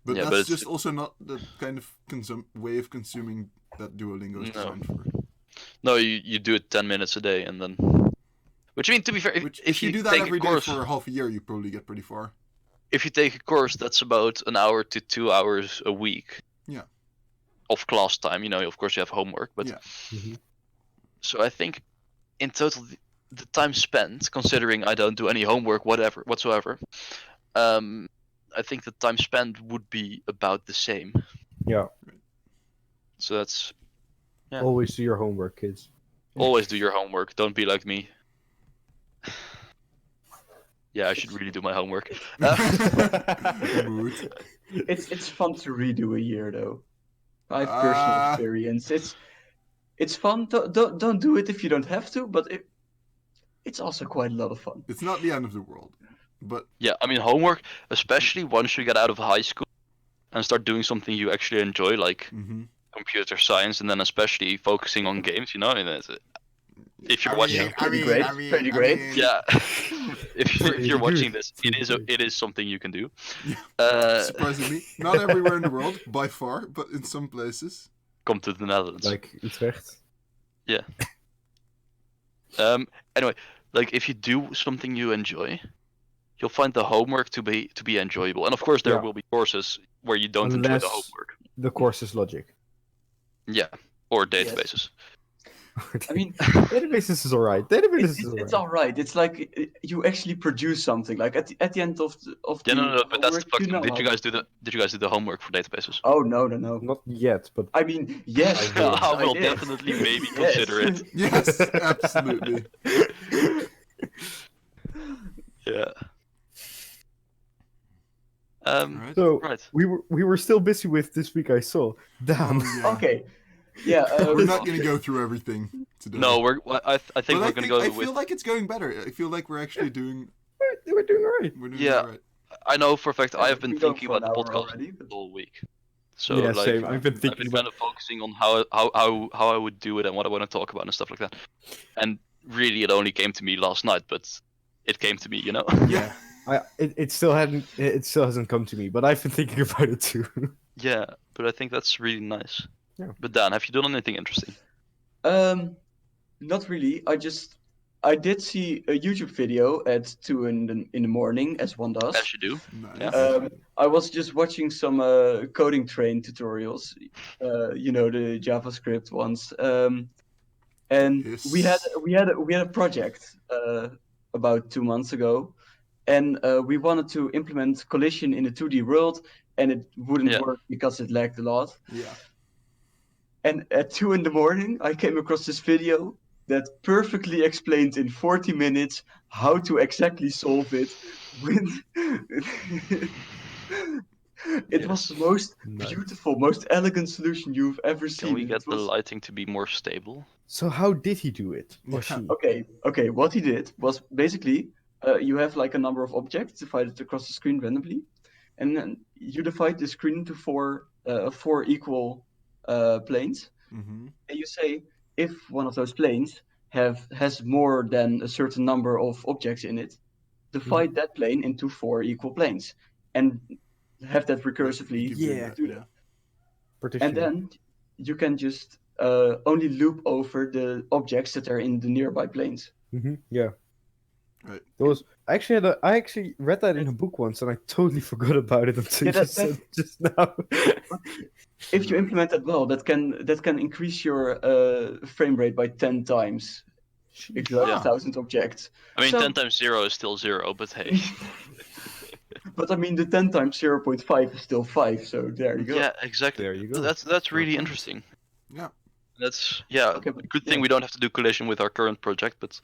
But Yeah, that's but it's- just also not the kind of way of consuming that Duolingo is No. designed for. No, you do it 10 minutes a day, and then. Which I mean, to be fair, Which, if you do that take every a day course, for half a year, you probably get pretty far. if you take a course, that's about an hour to 2 hours a week. Yeah. Of class time, of course you have homework, but Yeah. Mhm. so I think in total the time spent, considering I don't do any homework whatsoever, I think the time spent would be about the same. Yeah. So that's Yeah. Always do your homework, kids. always do your homework. Don't be like me. Yeah, I should really do my homework. Mood. It's fun to redo a year though. I have personal Ah. experience. It's fun. Don't do it if you don't have to, but it's also quite a lot of fun. It's not the end of the world. But Yeah, I mean homework, especially once you get out of high school and start doing something you actually enjoy, like mhm. computer science, and then especially focusing on games. And if you're I watching, mean, Pretty great, pretty great. yeah, if you're Pretty watching good. this, Pretty it is something you can do. Yeah. Surprisingly, not everywhere in the world by far, but in some places. Come to the Netherlands. Like Utrecht. Anyway, like if you do something you enjoy, you'll find the homework to be enjoyable. And of course, there Yeah. will be courses where you don't enjoy the Unless- homework. The course is logic. Yeah, or databases. I mean, Databases is alright. Databases is it's alright. all right. It's like you actually produce something. Like at the end of Yeah, the no, but that's the homework, fucking. know Did you how- guys do the homework for databases? Oh no. Not yet, but I mean, yes. I will. yes, I will did. definitely maybe Yes. consider it. Yes, absolutely. Yeah. Alright. so Right. we were still busy with this week. I saw. Damn. Oh, yeah. Okay. Yeah. We're not going to go through everything today. No, I think But we're gonna go I with. feel like it's going better. I feel like we're actually doing. We're doing alright. We're doing Yeah. alright. I know for a fact I have We've been going thinking for about the an hour podcast already, but- the whole week. So Yeah, like, same. I've been I've thinking been about. kind of focusing on how I would do it and what I want to talk about and stuff like that. And really, it only came to me last night, but it came to me, Yeah. It still hasn't come to me, but I've been thinking about it too. Yeah, but I think that's really nice. Yeah. But Dan, have you done anything interesting? Not really. I did see a YouTube video at 2 in the morning, as one does. As you do. Nice. Yeah. I was just watching some coding train tutorials, the JavaScript ones. And Yes. we had a project about 2 months ago, and we wanted to implement collision in the 2D world, and it wouldn't Yeah. work because it lagged a lot. Yeah. And at 2 in the morning, I came across this video that perfectly explained in 40 minutes how to exactly solve it. It was the most Nice. beautiful, most elegant solution you've ever seen. Can we It get the was- lighting to be more stable? So how did he do it? Or Yeah. she? Okay. What he did was basically you have like a number of objects divided across the screen randomly, and then you divide the screen into four equal planes, Mm-hmm. and you say if one of those planes has more than a certain number of objects in it, divide that plane into 4 equal planes, and have that recursively Keep doing Yeah. that, do yeah. that. Partition. And then you can just only loop over the objects that are in the nearby planes. Yeah. Right. I actually read that in a book once, and I totally forgot about it until Yeah, you said it just now. If you implement that well, that can increase your frame rate by 10 times if you have Yeah. 1,000 objects. I mean, So- 10 times 0 is still 0, but hey. But I mean, the 10 times 0.5 is still 5, so there you go. Yeah, exactly. There you go. That's really point. interesting. Yeah. That's Okay, but- good thing yeah. we don't have to do collision with our current project, but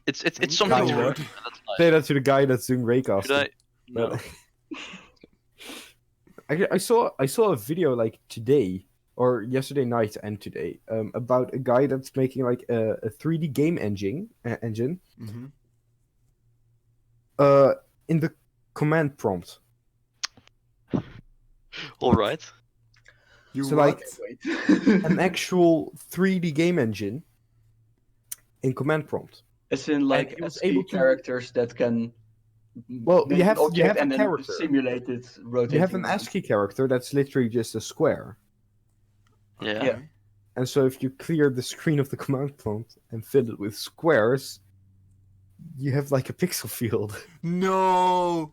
it's Thank something to God. learn. And that's nice. Say that to the guy that's doing raycasting. Should I? No. I saw a video like today or yesterday night and today about a guy that's making like a 3D game engine Mm-hmm. in the command prompt. All right. You So, what? like, Wait. an actual 3D game engine in command prompt. As in, like, he was ASCII able to- characters that can Well, make you an have object a and then character. simulate it rotating You have an around. ASCII character that's literally just a square. Yeah. Okay. And so if you clear the screen of the command prompt and fill it with squares, you have like a pixel field. No.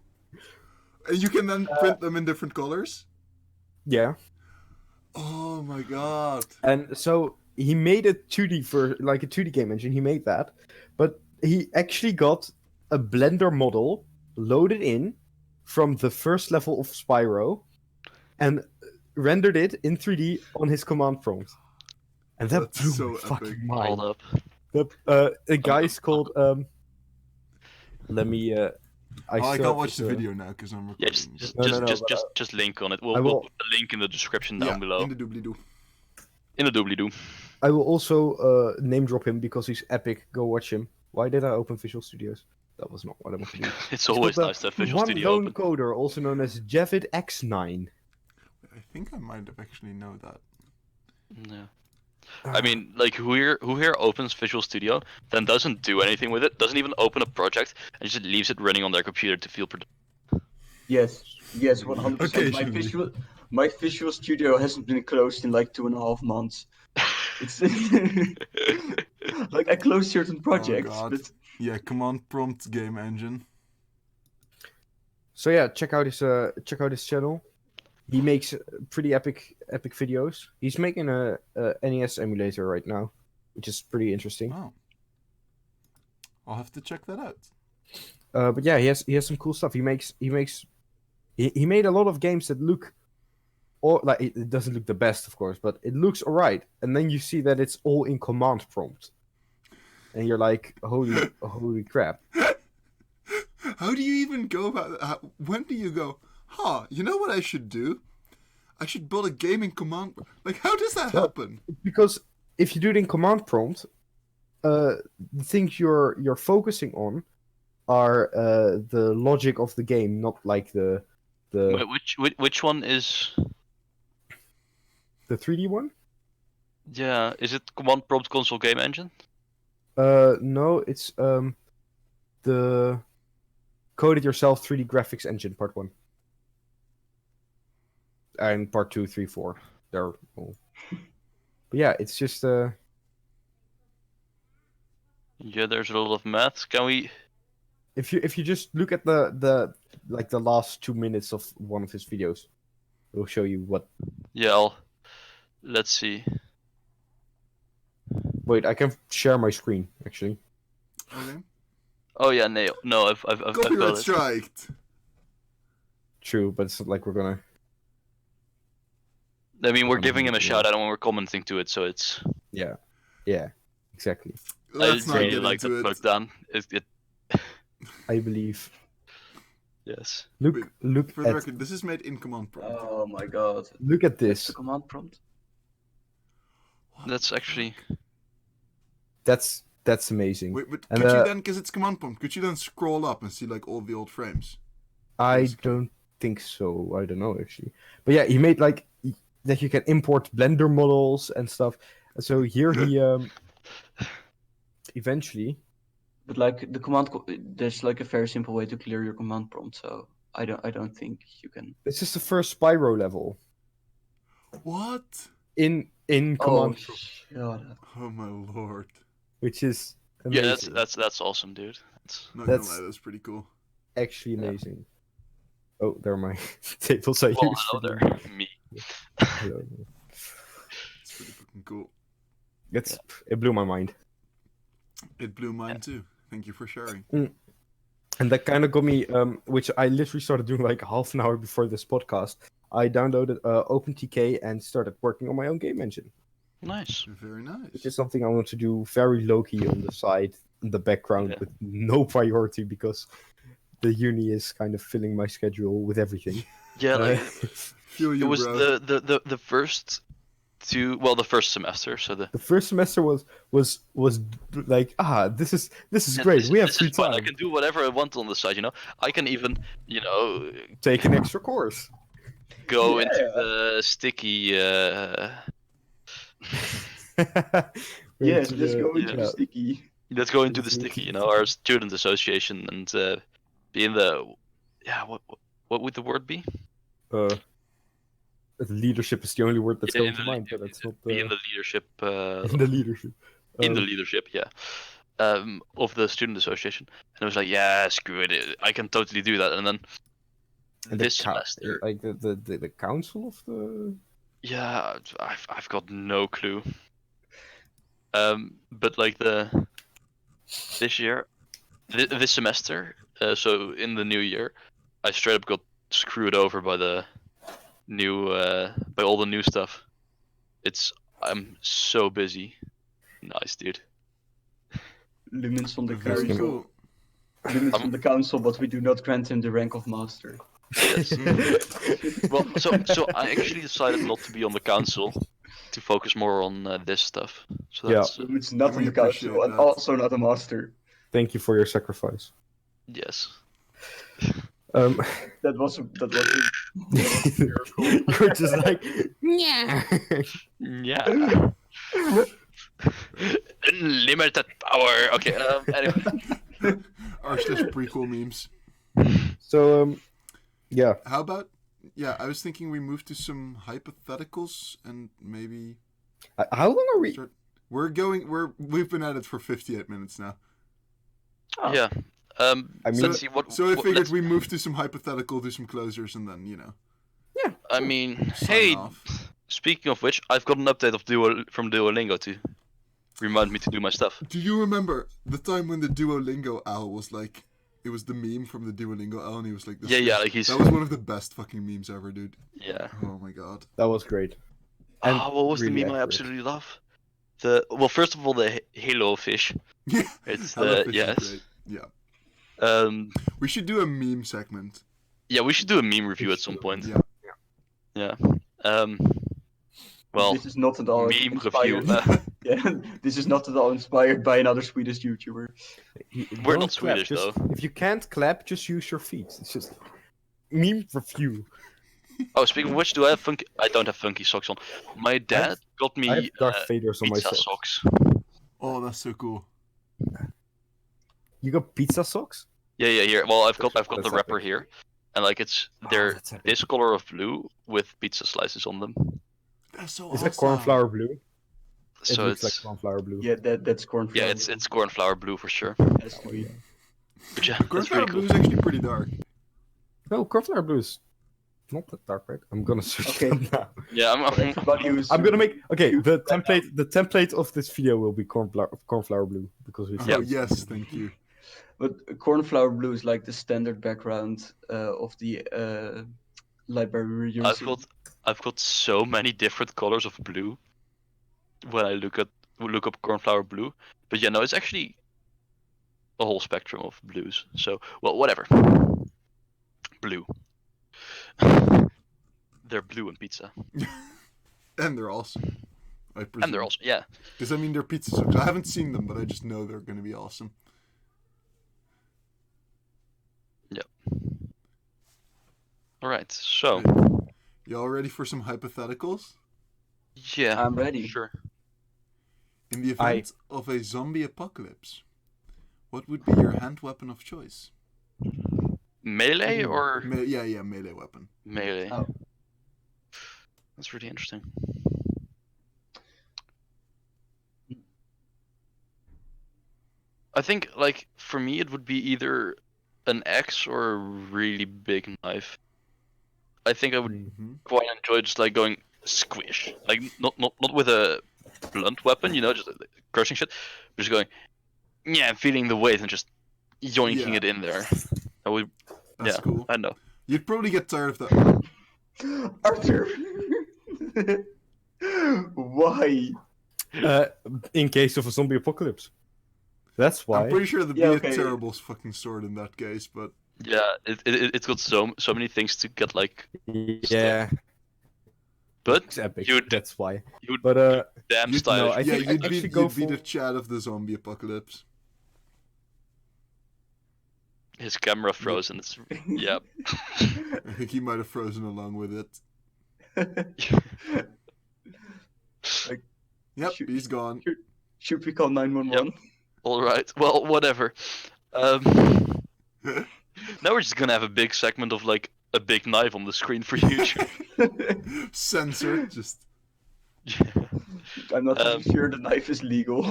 And you can then print them in different colors. Yeah. Oh my god. And so he made a 2D for like a 2D game engine. He made that, but he actually got a Blender model loaded in from the first level of Spyro and rendered it in 3D on his command prompt. And that That's blew so my epic. fucking Hold mind. up. The guy's called let me Oh, I still can't have watch the this, video now because I'm Yeah, recording. just link on it. We'll, I we'll will- put the link in the description down Yeah, below. in the doobly-doo. In the doobly-doo. I will also name drop him because he's epic. Go watch him. Why did I open Visual Studios? That was not what I wanted to do. It's always called, nice to have Visual One Studio lone open. coder, also known as Javid X9. I think I might have actually know that. Yeah. I mean, like, who here opens Visual Studio, then doesn't do anything with it, doesn't even open a project, and just leaves it running on their computer to feel productive. Yes, 100%. Occasionally. My Visual Studio hasn't been closed in like 2.5 months. It's like I closed certain projects, God. but Yeah, command prompt game engine. So yeah, check out his channel. He makes pretty epic videos. He's making a NES emulator right now, which is pretty interesting. Oh. I'll have to check that out. But yeah, he has some cool stuff. He made a lot of games that look, or like it doesn't look the best, of course, but it looks alright. And then you see that it's all in command prompt, and you're like, holy crap! How do you even go about that? When do you go, you know what I should do? I should build a game in command. Like, how does that happen? Because if you do it in command prompt, the things you're focusing on are the logic of the game, not like the Wait, which one is? the 3D one. Yeah, is it Command Prompt Console Game Engine? No, it's the Code It Yourself 3D Graphics Engine Part 1. And Part 2, 3, 4. They're all. But yeah, it's just Yeah, there's a lot of math. Can we? if you just look at the last 2 minutes of one of his videos, it'll show you what. Yeah, let's see. Wait, I can share my screen actually. Okay. Oh yeah, no, I've got Copyright it. striked. True, but it's not like we're gonna. I mean, we're I'm giving him a gonna- shout out when we're commenting to it, so it's. Yeah, exactly. Let's I not really get like into that it. plug down. It I believe. yes. Look For the at record, this is made in command prompt. oh my god. look at That's this. the command prompt. That's actually. That's amazing. Wait, but And, could you then, because it's command prompt, could you then scroll up and see like all the old frames? I basically. don't think so. I don't know actually. But yeah, he made like that you can import Blender models and stuff. So here he eventually. But like the there's like a very simple way to clear your command prompt. So I don't think you can. This is the first Spyro level What? in Oh, command, shut up. Oh my lord. which is Yeah, amazing. that's awesome, dude. Not That's- gonna lie, that's pretty cool. actually Yeah. amazing. Oh, there are my tables I Well, use. hello for there, doing- me. Hello. It's pretty fucking cool. It blew my mind. It blew mine too. Thank you for sharing. And that kind of got me, which I literally started doing like half an hour before this podcast. I downloaded OpenTK and started working on my own game engine, Nice. Very nice. which is something I want to do very low key on the side, in the background, Yeah. with no priority because the uni is kind of filling my schedule with everything. Yeah, like Feel it you, was bro. the first two. Well, the first semester. So the The first semester was like, this is yeah, great. We have this free is fun. I time. can do whatever I want on the side. I can even Take an extra course. go into Yeah. the sticky. Yes, let's go into Yeah. the sticky. Let's go into the It's- sticky. Our student association and be in the. Yeah, what would the word be? Leadership is the only word that's Yeah, going to mind, but it's not be in the leadership. in the leadership. In the leadership, yeah. Of the student association, and I was like, yeah, screw it, I can totally do that. And then and this the semester, like the council of the. yeah, I've got no clue. But like this year, this semester, so in the new year, I straight up got screwed over by the new by all the new stuff. I'm so busy. Nice, dude. Lumens from the Very council. cool. Lumens from the council, but we do not grant him the rank of master. Yes. Well, so I actually decided not to be on the council, to focus more on this stuff. So Yeah. that's Lumens not And on we the council, appreciate and that. also not a master. Thank you for your sacrifice. yes. That was You're just like, yeah. Yeah. Unlimited power. Okay. Anyway. Arch's prequel memes. So yeah. How about? Yeah, I was thinking we move to some hypotheticals and maybe How long are we? start. We've been at it for 58 minutes now. Oh. Yeah. I mean- Let's see what. So I what- figured let's- we move to some hypothetical, do some closers, and then I mean, sign hey. off. Speaking of which, I've got an update of from Duolingo to remind me to do my stuff. Do you remember the time when the Duolingo owl was like? It was the meme from the Duolingo owl, and he was like, this Yeah, is- like he's. That was one of the best fucking memes ever, dude. Yeah. Oh my god. That was great. And What was really the meme I accurate. absolutely love? First of all, the Halo fish. Yeah. It's I love the this, yes. it's great. Yeah. We should do a meme segment. Yeah, we should do a meme review at some point. Yeah. Yeah. Well, This is not at all meme inspired. review. Yeah, this is not at all inspired by another Swedish YouTuber. We're Don't not clap, Swedish, just- though. If you can't clap, just use your feet. It's just meme review. Oh, speaking of which, do I have funky? I don't have funky socks on. My dad got I have me Darth Vader's on my pizza socks. socks. Oh, that's so cool. You got pizza socks? Yeah, here. Well, I've got That's the wrapper epic. here, and like they're that's epic. this color of blue with pizza slices on them. That's so Is awesome. that cornflower blue? It So looks it's like cornflower blue. Yeah, that's cornflower. yeah, it's cornflower blue for sure. Has to be. But yeah, that's Cornflower pretty blue cool. is actually pretty dark. No, cornflower blue is not that dark, right? I'm gonna search Okay. that now. Yeah, I'm Everybody who's I'm gonna make the template of this video will be cornflower blue because we Oh Yeah. yes, thank you. But cornflower blue is like the standard background of the library we're using. I've got so many different colors of blue when I look up cornflower blue. But yeah, no, it's actually a whole spectrum of blues. So well, whatever. Blue. They're blue and pizza, And they're awesome. I presume. and they're also yeah. Does that mean they're pizza socks? I haven't seen them, but I just know they're gonna be awesome. All right, so Y'all ready for some hypotheticals? yeah, I'm ready. Sure. In the event of a zombie apocalypse, what would be your hand weapon of choice? Melee or Yeah, melee weapon. melee? Oh. That's really interesting. I think, like, for me, it would be either an axe or a really big knife. I think I would Mm-hmm. quite enjoy just like going squish, like not with a blunt weapon, just crushing shit, but just going, yeah, feeling the weight and just yoinking Yeah. it in there. I would, That's yeah, cool. I know. You'd probably get tired of that. Arthur! Why? In case of a zombie apocalypse. That's why. I'm pretty sure there'd be Yeah, a okay. terrible fucking sword in that case, but Yeah, it's got so many things to get like, Yeah, but it's epic. you'd That's why. you'd But damn You'd- stylish. no, I Yeah, think I'd actually go you'd be for- the Chad of the zombie apocalypse. His camera froze, and it's yeah. I think he might have frozen along with it. Yep, Shoot. he's gone. Should we call 911? All right. Well, whatever. Now we're just gonna have a big segment of like a big knife on the screen for YouTube. Censored, just. I'm not even sure the knife is legal.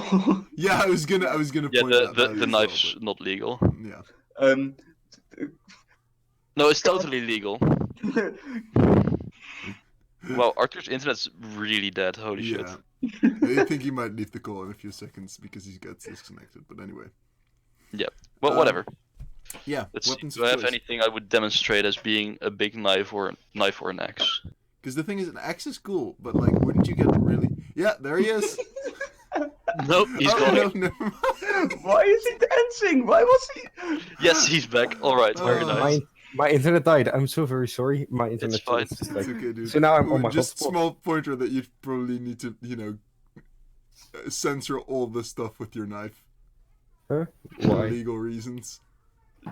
Yeah, I was gonna Yeah, point that out the as knife's well, not legal. but, yeah. No, it's totally legal. Wow, Arthur's internet's really dead. Holy shit. Yeah. I think he might leave the call in a few seconds because he gets disconnected. But anyway. Well, whatever. Yeah. Let's see. Weapons Do of I have choice. anything I would demonstrate as being a big knife or an axe? Because the thing is, an axe is cool, but like, wouldn't you get really? Yeah, there he is. Nope, he's oh, gone. no, never mind. Why is he dancing? Why was he? Yes, he's back. All right, very Oh. nice. my internet died. I'm so very sorry. My internet fine. is just It's like. okay, dude. So now I'm on my Just hotspot. small pointer that you'd probably need to, censor all the stuff with your knife Huh? for Why? legal reasons.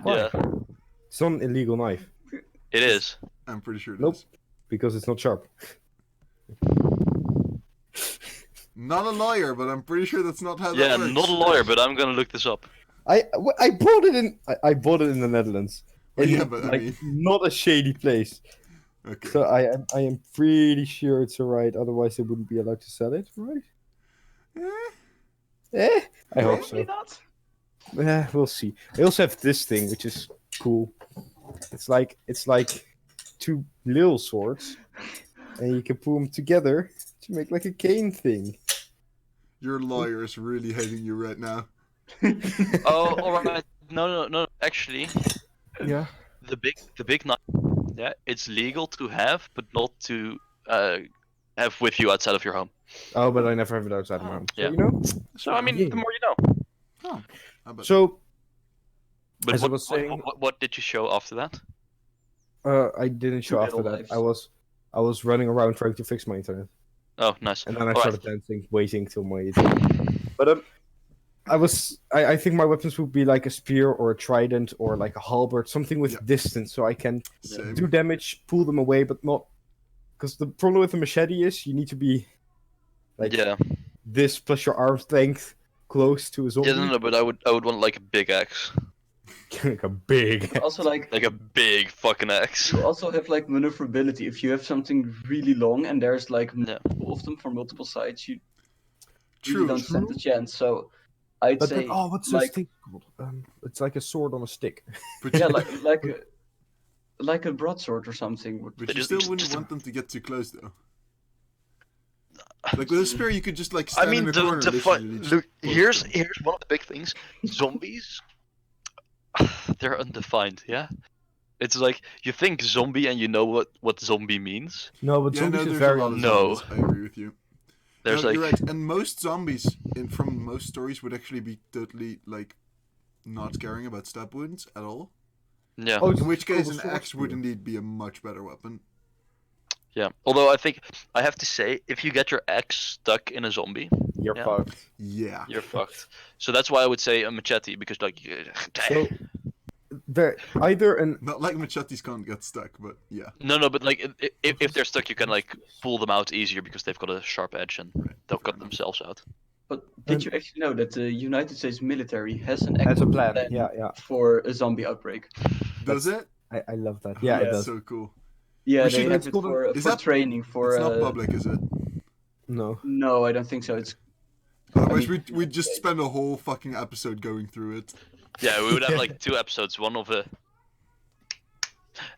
Why? Yeah, It's not an illegal knife it is. I'm pretty sure it Nope. is. because it's not sharp. Not a lawyer, but I'm pretty sure that's not how Yeah, that works. not a lawyer, but I'm gonna look this up. I bought it in. I bought it in the Netherlands. Well, In, yeah, but I like, mean- not a shady place. Okay. So I am pretty sure it's alright. Otherwise, they wouldn't be allowed to sell it, right? Eh, I hope Probably so. not. We'll see. I also have this thing, which is cool. It's like two little swords, and you can put them together to make like a cane thing. your lawyer is really hating you right now. Oh, all right. No. Actually, Yeah. the big knife. Yeah, it's legal to have, but not to have with you outside of your home. Oh, but I never have it outside my home. So, Yeah. you know. So I mean, Yeah. the more you know. Oh, how about So But As I what, was saying- what did you show after that? I didn't show Two after little that. knives. I was running around trying to fix my internet, Oh, nice. and then I Alright. started dancing, waiting till my internet. But I think my weapons would be like a spear or a trident or like a halberd, something with Yeah. distance, so I can same? do damage, pull them away, but not. Because the problem with the machete is you need to be like Yeah. this plus your arm's length close to a zombie. Yeah, no, but I would want like a big axe, Like a big. Also, like like a big fucking axe. you also have like maneuverability. If you have something really long and there's like Yeah. multiple of them from multiple sides, you really True. don't stand a chance. So I'd But say then, what's like this thing called? It's like a sword on a stick. But yeah, you, like a broadsword or something. but But you just- still just- wouldn't just a- want them to get too close, though. Like with a spear, you could just like I stand mean, in a corner. literally, just look, poke here's them. one of the big things. Zombies, they're undefined. Yeah, it's like you think zombie and you know what zombie means. No, but Yeah, zombies no, is there's very a lot of No. zombies. I agree with you. There's No, like you're right. And most zombies from most stories would actually be totally like not caring about stab wounds at all. yeah, Oh, In which case, Oh, an sword axe would spear. indeed be a much better weapon. yeah. Although I think I have to say, if you get your axe stuck in a zombie, You're Yeah. fucked. Yeah. you're fucked. So that's why I would say a machete because like, So there either an Not like machetes can't get stuck, but yeah. no, but like if they're stuck, you can like pull them out easier because they've got a sharp edge and Right. they'll Fair cut enough. themselves out. But did you actually know that the United States military has an has a actual plan. Yeah. for a zombie outbreak? Does it? I love that. Yeah, it That's does. so cool. Yeah, We they should- have it's it called for, Is for that- training for. It's not public, is it? No. No, I don't think so. It's Otherwise, mean- we'd just spend a whole fucking episode going through it. Yeah, we would have like 2 episodes, one of a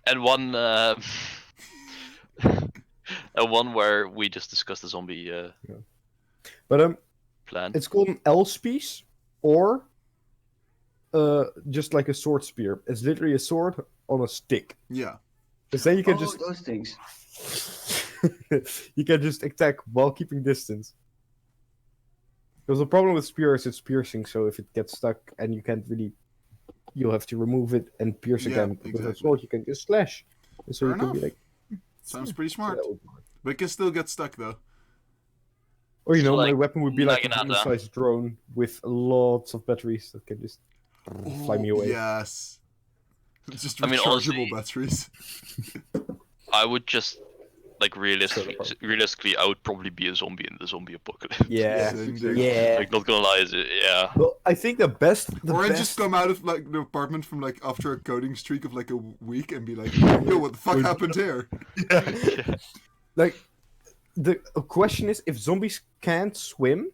and one and one where we just discuss the zombie But plan. it's called an L-piece or just like a sword spear. It's literally a sword on a stick. Yeah. Because then you can oh, just those things. you can just attack while keeping distance. Because the problem with spear is it's piercing, so if it gets stuck and you can't really you'll have to remove it and pierce Yeah, again. With a exactly. sword, you can just slash. And so Fair you can be enough. like, Sounds pretty so smart. that would work. But it can still get stuck though. Or you know, So, my like, weapon would be like a Naginata. human-sized drone with lots of batteries that can just fly me away. Yes. Just I mean, rechargeable honestly- batteries. I would just like realistically, Sort of. realistically, I would probably be a zombie in the zombie apocalypse. Yeah, Same dude. yeah. Like, not gonna lie, yeah. Well, I think the best. Or I just come out of like the apartment from like after a coding streak of like a week and be like, yo, what the fuck happened here? Like, the question is, if zombies can't swim,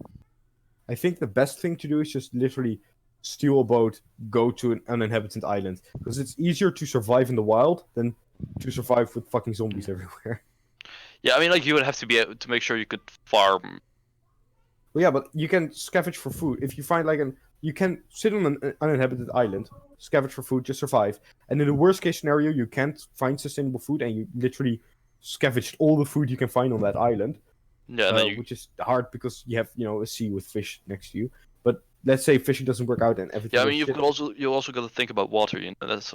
I think the best thing to do is just literally steal a boat, go to an uninhabited island, because it's easier to survive in the wild than to survive with fucking zombies everywhere. Yeah, I mean, like, you would have to be able to make sure you could farm. Well, yeah, but you can scavenge for food. If you find like you can sit on an uninhabited island, scavenge for food, just survive. And in the worst case scenario, you can't find sustainable food, and you literally scavenged all the food you can find on that island. Yeah, and then you, Which is hard because you have a sea with fish next to you. But let's say fishing doesn't work out and everything. yeah, I mean, goes you also got to think about water. You know, that's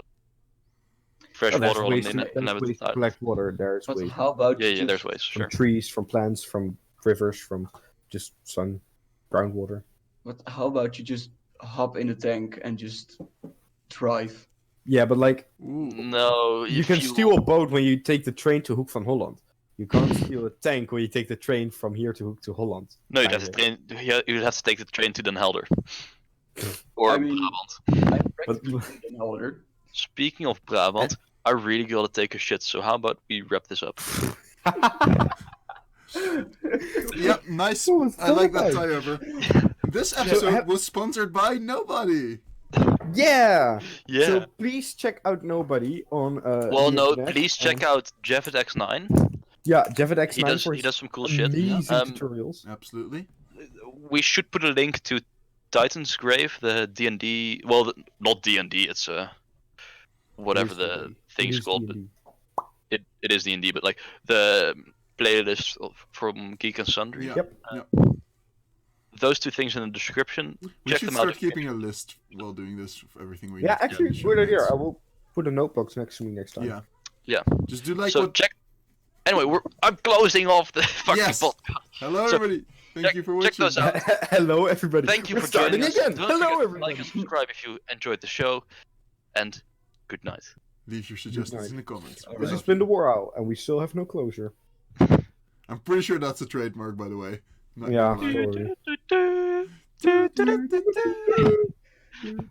fresh shit. There's water on ways an to, there's inhabited ways to island. collect water. There's But ways how about Yeah, you yeah, there's just, ways, from sure. trees, from plants, from rivers, from just sun, groundwater. but how about you just hop in a tank and just drive? Yeah, but like Ooh. No, you if can steal a boat when you take the train to Hoek van Holland. You can't steal a tank when you take the train from here to Hoek to Holland. No, you'd have to you'd have to take the train to Den Helder. Or I mean- Brabant. I'm practically in Helder. Speaking of Brabant, I really gotta take a shit. So how about we wrap this up? Yep, nice. Oh, it's I like that so tie over. This episode was sponsored by nobody. Yeah. Yeah. So please check out Nobody on. Well, the no, internet, please check and- out Javid X9. Yeah, Javid X9 He does for he his does some cool shit. amazing Um, tutorials. Absolutely. We should put a link to Titan's Grave, the D&D. Well, not D&D. It's whatever It is the D&D. thing's It is called. But D&D. it is D&D, but like the playlist from Geek and Sundry. Yeah. Yep. yeah. Those two things in the description. We Check should them out. start if you're keeping a list while doing this of everything we. Yeah, have to actually, do in the good show idea. notes. I will put a notebook next to me next time. Yeah. Yeah. Just do like so what. check. Anyway, I'm closing off the fucking Yes. podcast. Hello, so everybody. Thank you for check watching. those out. Hello, everybody. Thank you We're for starting joining us. again. Don't Hello, forget to everybody. like and subscribe if you enjoyed the show, and good night. Leave your suggestions night. in the comments. All This right. has been the War Owl, and we still have no closure. I'm pretty sure that's a trademark, by the way. Not Yeah, gonna lie. totally. Do, do, do, do, do.